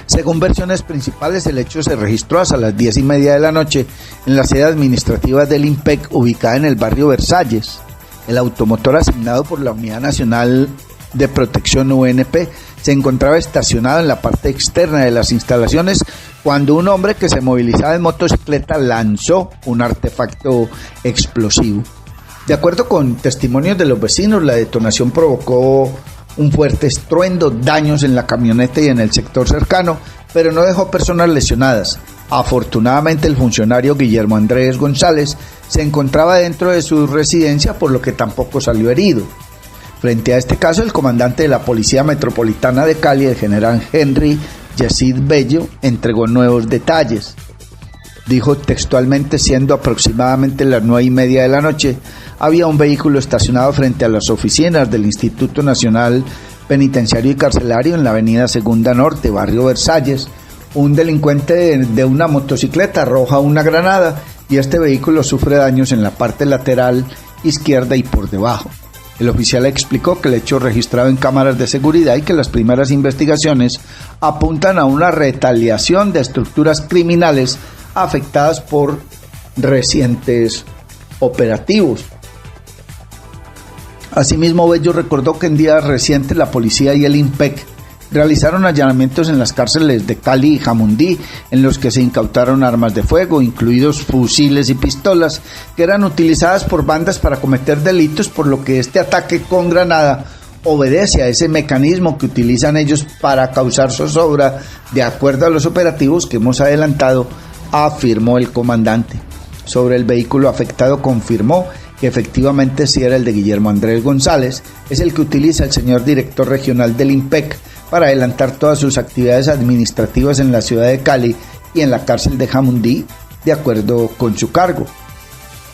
Según versiones principales, el hecho se registró hasta las 10:30 de la noche en la sede administrativa del IMPEC, ubicada en el barrio Versalles. El automotor asignado por la Unidad Nacional de Protección UNP se encontraba estacionado en la parte externa de las instalaciones cuando un hombre que se movilizaba en motocicleta lanzó un artefacto explosivo. De acuerdo con testimonios de los vecinos, la detonación provocó un fuerte estruendo, daños en la camioneta y en el sector cercano, pero no dejó personas lesionadas. Afortunadamente, el funcionario Guillermo Andrés González se encontraba dentro de su residencia, por lo que tampoco salió herido. Frente a este caso, el comandante de la Policía Metropolitana de Cali, el general Henry Yesid Bello, entregó nuevos detalles. Dijo textualmente: siendo aproximadamente las 9:30 de la noche, había un vehículo estacionado frente a las oficinas del Instituto Nacional Penitenciario y Carcelario en la avenida Segunda Norte, barrio Versalles. Un delincuente de una motocicleta arroja una granada y este vehículo sufre daños en la parte lateral izquierda y por debajo. El oficial explicó que el hecho registrado en cámaras de seguridad y que las primeras investigaciones apuntan a una retaliación de estructuras criminales afectadas por recientes operativos. Asimismo, Bello recordó que en días recientes la policía y el IMPEC realizaron allanamientos en las cárceles de Cali y Jamundí, en los que se incautaron armas de fuego, incluidos fusiles y pistolas, que eran utilizadas por bandas para cometer delitos, por lo que este ataque con granada obedece a ese mecanismo que utilizan ellos para causar zozobra, de acuerdo a los operativos que hemos adelantado, afirmó el comandante. Sobre el vehículo afectado, confirmó que efectivamente sí era el de Guillermo Andrés González, es el que utiliza el señor director regional del IMPEC para adelantar todas sus actividades administrativas en la ciudad de Cali y en la cárcel de Jamundí, de acuerdo con su cargo.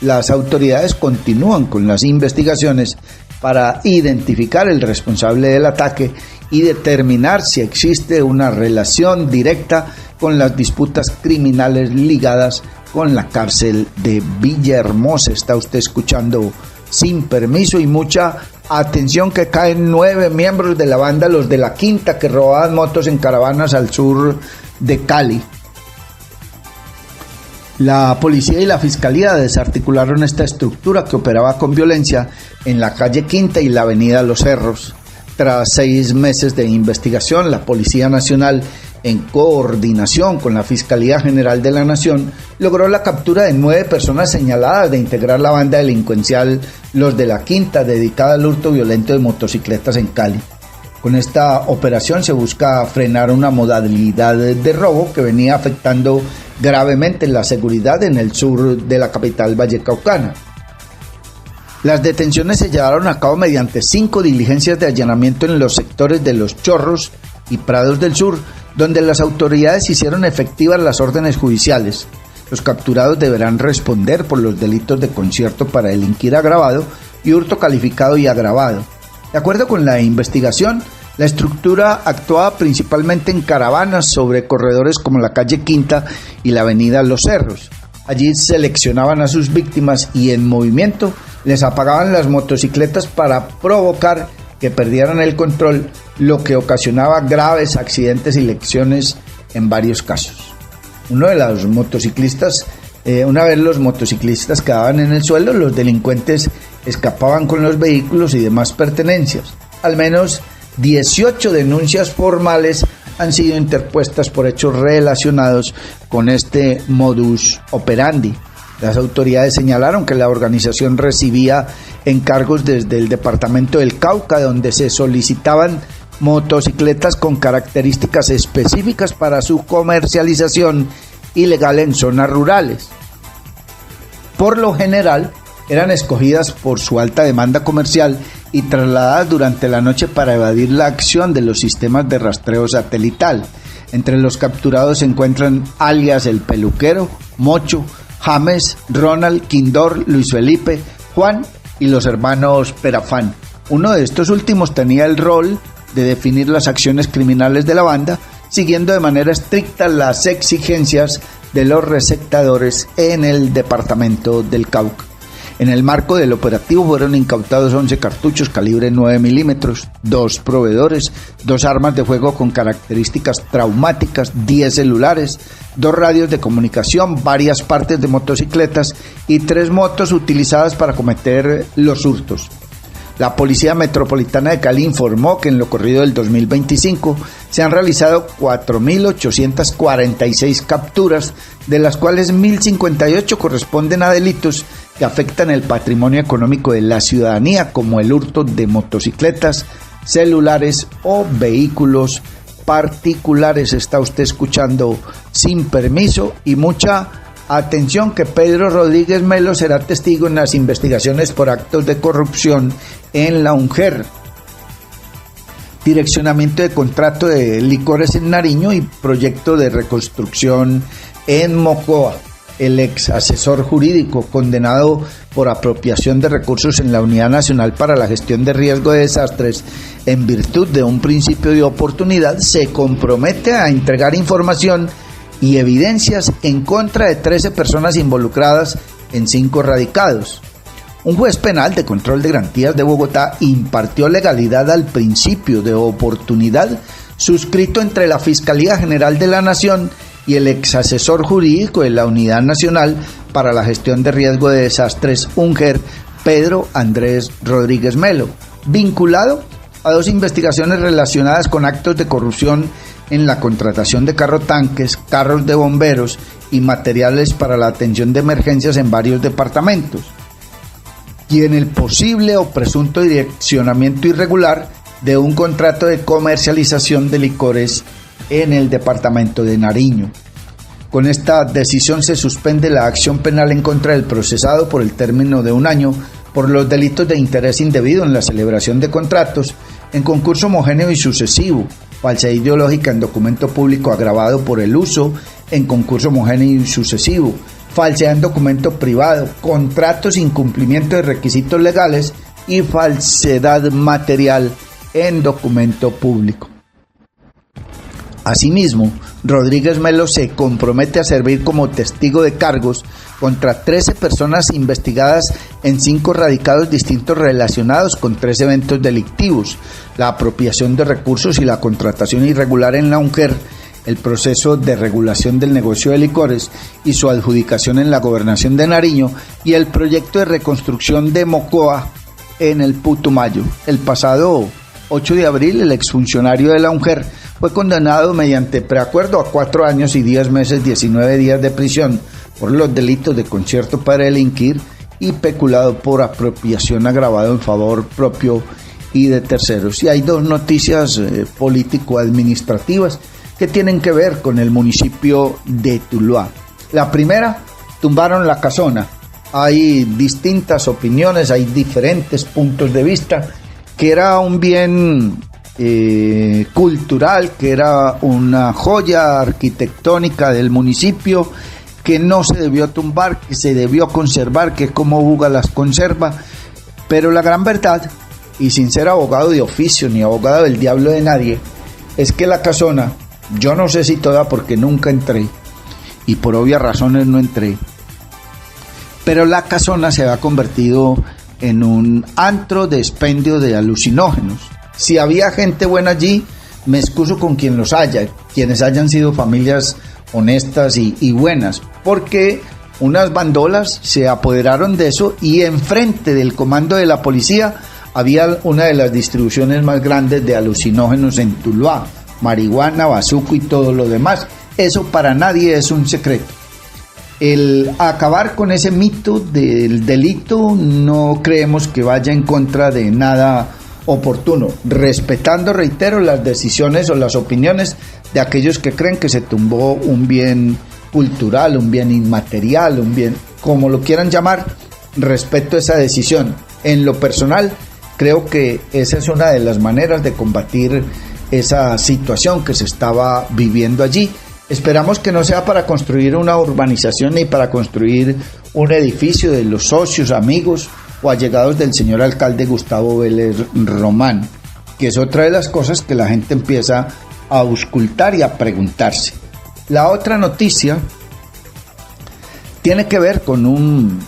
Las autoridades continúan con las investigaciones para identificar el responsable del ataque y determinar si existe una relación directa con las disputas criminales ligadas con la cárcel de Villahermosa. Está usted escuchando Sin Permiso, y mucha atención, que caen 9 miembros de la banda Los de la Quinta, que robaban motos en caravanas al sur de Cali. La policía y la fiscalía desarticularon esta estructura que operaba con violencia en la calle Quinta y la avenida Los Cerros. Tras 6 meses de investigación, la Policía Nacional, en coordinación con la Fiscalía General de la Nación, logró la captura de 9 personas señaladas de integrar la banda delincuencial Los de la Quinta, dedicada al hurto violento de motocicletas en Cali. Con esta operación se busca frenar una modalidad de robo que venía afectando gravemente la seguridad en el sur de la capital vallecaucana. Las detenciones se llevaron a cabo mediante 5 diligencias de allanamiento en los sectores de Los Chorros y Prados del Sur, donde las autoridades hicieron efectivas las órdenes judiciales. Los capturados deberán responder por los delitos de concierto para delinquir agravado y hurto calificado y agravado. De acuerdo con la investigación, la estructura actuaba principalmente en caravanas sobre corredores como la calle Quinta y la avenida Los Cerros. Allí seleccionaban a sus víctimas y en movimiento les apagaban las motocicletas para provocar que perdieran el control, lo que ocasionaba graves accidentes y lesiones en varios casos. Una vez los motociclistas quedaban en el suelo, los delincuentes escapaban con los vehículos y demás pertenencias. Al menos 18 denuncias formales han sido interpuestas por hechos relacionados con este modus operandi. Las autoridades señalaron que la organización recibía encargos desde el departamento del Cauca, donde se solicitaban motocicletas con características específicas para su comercialización ilegal en zonas rurales. Por lo general, eran escogidas por su alta demanda comercial y trasladadas durante la noche para evadir la acción de los sistemas de rastreo satelital. Entre los capturados se encuentran alias El Peluquero, Mocho, James, Ronald, Quindor, Luis Felipe, Juan y los hermanos Perafán. Uno de estos últimos tenía el rol de definir las acciones criminales de la banda, siguiendo de manera estricta las exigencias de los receptadores en el departamento del Cauca. En el marco del operativo fueron incautados 11 cartuchos calibre 9 milímetros, 2 proveedores, 2 armas de fuego con características traumáticas, 10 celulares, 2 radios de comunicación, varias partes de motocicletas y 3 motos utilizadas para cometer los hurtos. La Policía Metropolitana de Cali informó que en lo corrido del 2025 se han realizado 4.846 capturas, de las cuales 1.058 corresponden a delitos que afectan el patrimonio económico de la ciudadanía, como el hurto de motocicletas, celulares o vehículos particulares. Está usted escuchando Sin Permiso, y mucha atención que Pedro Rodríguez Melo será testigo en las investigaciones por actos de corrupción en la UNGER, direccionamiento de contrato de licores en Nariño y proyecto de reconstrucción en Mocoa. El ex asesor jurídico condenado por apropiación de recursos en la Unidad Nacional para la Gestión de Riesgo de Desastres en virtud de un principio de oportunidad se compromete a entregar información y evidencias en contra de 13 personas involucradas en 5 radicados. Un juez penal de control de garantías de Bogotá impartió legalidad al principio de oportunidad suscrito entre la Fiscalía General de la Nación y el ex asesor jurídico de la Unidad Nacional para la Gestión de Riesgo de Desastres, UNGER, Pedro Andrés Rodríguez Melo, vinculado a 2 investigaciones relacionadas con actos de corrupción en la contratación de carrotanques, carros de bomberos y materiales para la atención de emergencias en varios departamentos, y en el posible o presunto direccionamiento irregular de un contrato de comercialización de licores en el departamento de Nariño. Con esta decisión se suspende la acción penal en contra del procesado por el término de 1 año por los delitos de interés indebido en la celebración de contratos, en concurso homogéneo y sucesivo, falsedad ideológica en documento público agravado por el uso en concurso homogéneo y sucesivo, falsedad en documento privado, contratos sin cumplimiento de requisitos legales y falsedad material en documento público. Asimismo, Rodríguez Melo se compromete a servir como testigo de cargos contra 13 personas investigadas en 5 radicados distintos relacionados con 3 eventos delictivos: la apropiación de recursos y la contratación irregular en la UNGER, el proceso de regulación del negocio de licores y su adjudicación en la gobernación de Nariño, y el proyecto de reconstrucción de Mocoa en el Putumayo. El pasado 8 de abril, el exfuncionario de la UNGER fue condenado mediante preacuerdo a 4 años y 10 meses, 19 días de prisión por los delitos de concierto para delinquir y peculado por apropiación agravado en favor propio y de terceros. Y hay 2 noticias político-administrativas que tienen que ver con el municipio de Tuluá. La primera, tumbaron la casona. Hay distintas opiniones, hay diferentes puntos de vista, que era un bien cultural, que era una joya arquitectónica del municipio, que no se debió tumbar, que se debió conservar, que como Buga las conserva. Pero la gran verdad, y sin ser abogado de oficio ni abogado del diablo de nadie, es que la casona, yo no sé si toda porque nunca entré y por obvias razones no entré, pero la casona se había convertido en un antro de expendio de alucinógenos. Si había gente buena allí, me excuso con quien los haya, quienes hayan sido familias honestas y buenas, porque unas bandolas se apoderaron de eso, y enfrente del comando de la policía había una de las distribuciones más grandes de alucinógenos en Tuluá, marihuana, bazuco y todo lo demás. Eso para nadie es un secreto. El acabar con ese mito del delito no creemos que vaya en contra de nada oportuno, respetando, reitero, las decisiones o las opiniones de aquellos que creen que se tumbó un bien cultural, un bien inmaterial, un bien, como lo quieran llamar. Respeto esa decisión. En lo personal, creo que esa es una de las maneras de combatir esa situación que se estaba viviendo allí. Esperamos que no sea para construir una urbanización ni para construir un edificio de los socios, amigos o allegados del señor alcalde Gustavo Vélez Román, que es otra de las cosas que la gente empieza a auscultar y a preguntarse. La otra noticia tiene que ver con un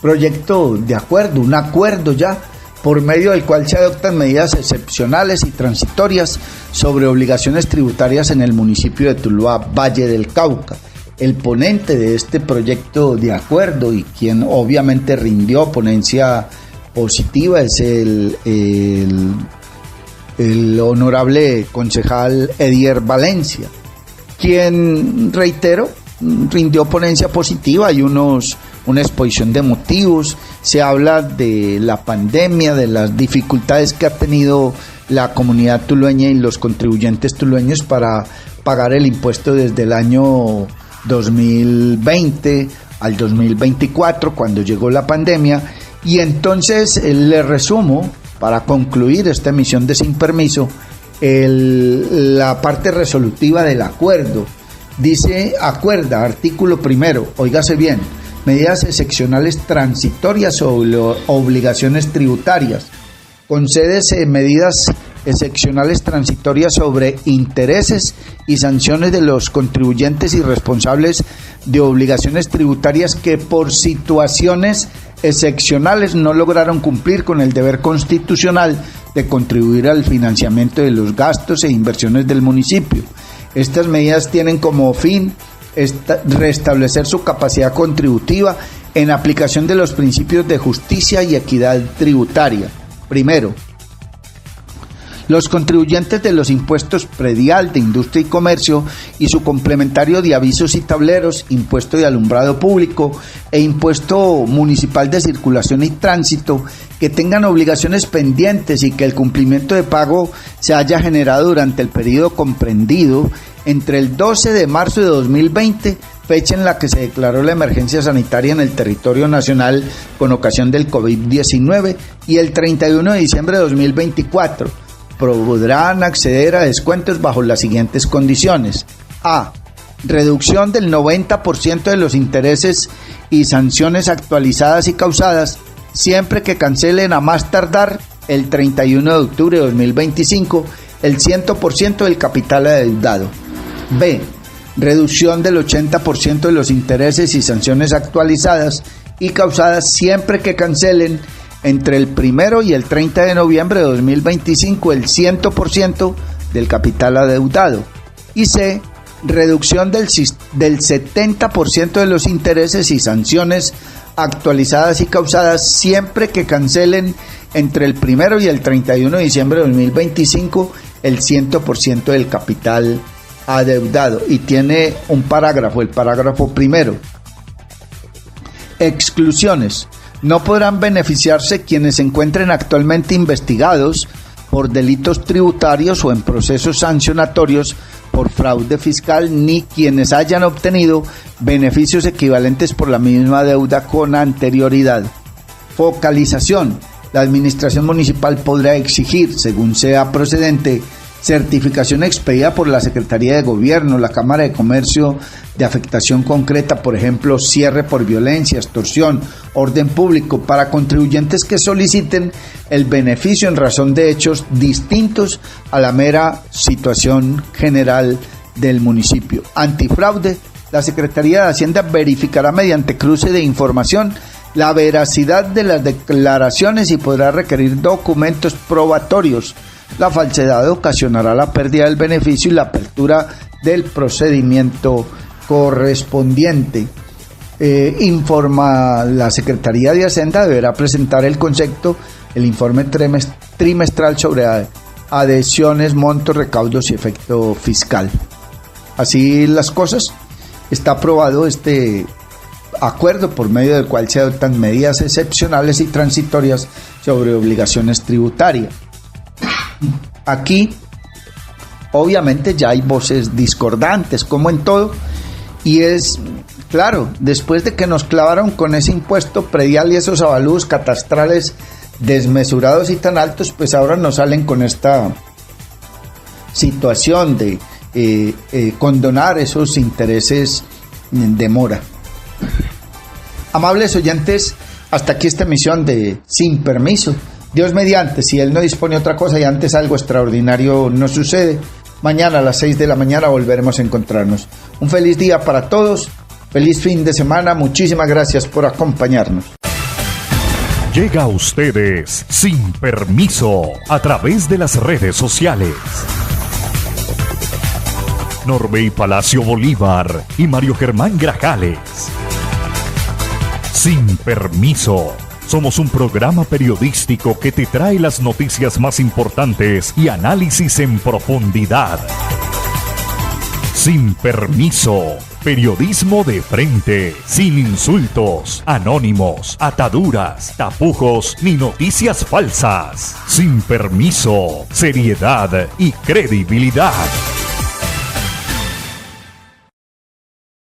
proyecto de acuerdo, un acuerdo ya, por medio del cual se adoptan medidas excepcionales y transitorias sobre obligaciones tributarias en el municipio de Tuluá, Valle del Cauca. El ponente de este proyecto de acuerdo y quien obviamente rindió ponencia positiva es el honorable concejal Edier Valencia, quien, reitero, rindió ponencia positiva. Hay una exposición de motivos, se habla de la pandemia, de las dificultades que ha tenido la comunidad tulueña y los contribuyentes tulueños para pagar el impuesto desde el año 2020 al 2024, cuando llegó la pandemia. Y entonces le resumo, para concluir esta emisión de Sin Permiso, la parte resolutiva del acuerdo. Dice, acuerda, artículo primero, óigase bien, medidas excepcionales transitorias sobre obligaciones tributarias. Concédese medidas excepcionales transitorias sobre intereses y sanciones de los contribuyentes y responsables de obligaciones tributarias que por situaciones excepcionales no lograron cumplir con el deber constitucional de contribuir al financiamiento de los gastos e inversiones del municipio. Estas medidas tienen como fin restablecer su capacidad contributiva en aplicación de los principios de justicia y equidad tributaria. Primero, los contribuyentes de los impuestos predial de industria y comercio y su complementario de avisos y tableros, impuesto de alumbrado público e impuesto municipal de circulación y tránsito, que tengan obligaciones pendientes y que el cumplimiento de pago se haya generado durante el periodo comprendido entre el 12 de marzo de 2020, fecha en la que se declaró la emergencia sanitaria en el territorio nacional con ocasión del COVID-19, y el 31 de diciembre de 2024, podrán acceder a descuentos bajo las siguientes condiciones. A. Reducción del 90% de los intereses y sanciones actualizadas y causadas, siempre que cancelen a más tardar el 31 de octubre de 2025 el 100% del capital adeudado. B. Reducción del 80% de los intereses y sanciones actualizadas y causadas siempre que cancelen entre el 1 y el 30 de noviembre de 2025 el 100% del capital adeudado. Y C. Reducción del 70% de los intereses y sanciones actualizadas y causadas siempre que cancelen entre el 1 y el 31 de diciembre de 2025 el 100% del capital adeudado. Y tiene un parágrafo, el parágrafo primero. Exclusiones. No podrán beneficiarse quienes se encuentren actualmente investigados por delitos tributarios o en procesos sancionatorios por fraude fiscal, ni quienes hayan obtenido beneficios equivalentes por la misma deuda con anterioridad. Focalización. La administración municipal podrá exigir, según sea procedente, certificación expedida por la Secretaría de Gobierno, la Cámara de Comercio de afectación concreta, por ejemplo, cierre por violencia, extorsión, orden público, para contribuyentes que soliciten el beneficio en razón de hechos distintos a la mera situación general del municipio. Antifraude. La Secretaría de Hacienda verificará mediante cruce de información la veracidad de las declaraciones y podrá requerir documentos probatorios. La falsedad ocasionará la pérdida del beneficio y la apertura del procedimiento correspondiente. Informa la Secretaría de Hacienda, deberá presentar el concepto, el informe trimestral sobre adhesiones, montos, recaudos y efecto fiscal. Así las cosas, está aprobado este acuerdo por medio del cual se adoptan medidas excepcionales y transitorias sobre obligaciones tributarias. Aquí, obviamente, ya hay voces discordantes, como en todo, y es claro, después de que nos clavaron con ese impuesto predial y esos avalúos catastrales desmesurados y tan altos, pues ahora nos salen con esta situación de condonar esos intereses de mora. Amables oyentes, hasta aquí esta emisión de Sin Permiso. Dios mediante, si Él no dispone otra cosa y antes algo extraordinario no sucede, mañana a las 6 de la mañana volveremos a encontrarnos. Un feliz día para todos, feliz fin de semana, muchísimas gracias por acompañarnos. Llega a ustedes Sin Permiso a través de las redes sociales. Norbey Palacio Bolívar y Mario Germán Grajales. Sin Permiso. Somos un programa periodístico que te trae las noticias más importantes y análisis en profundidad. Sin Permiso. Periodismo de frente, sin insultos, anónimos, ataduras, tapujos ni noticias falsas. Sin Permiso. Seriedad y credibilidad.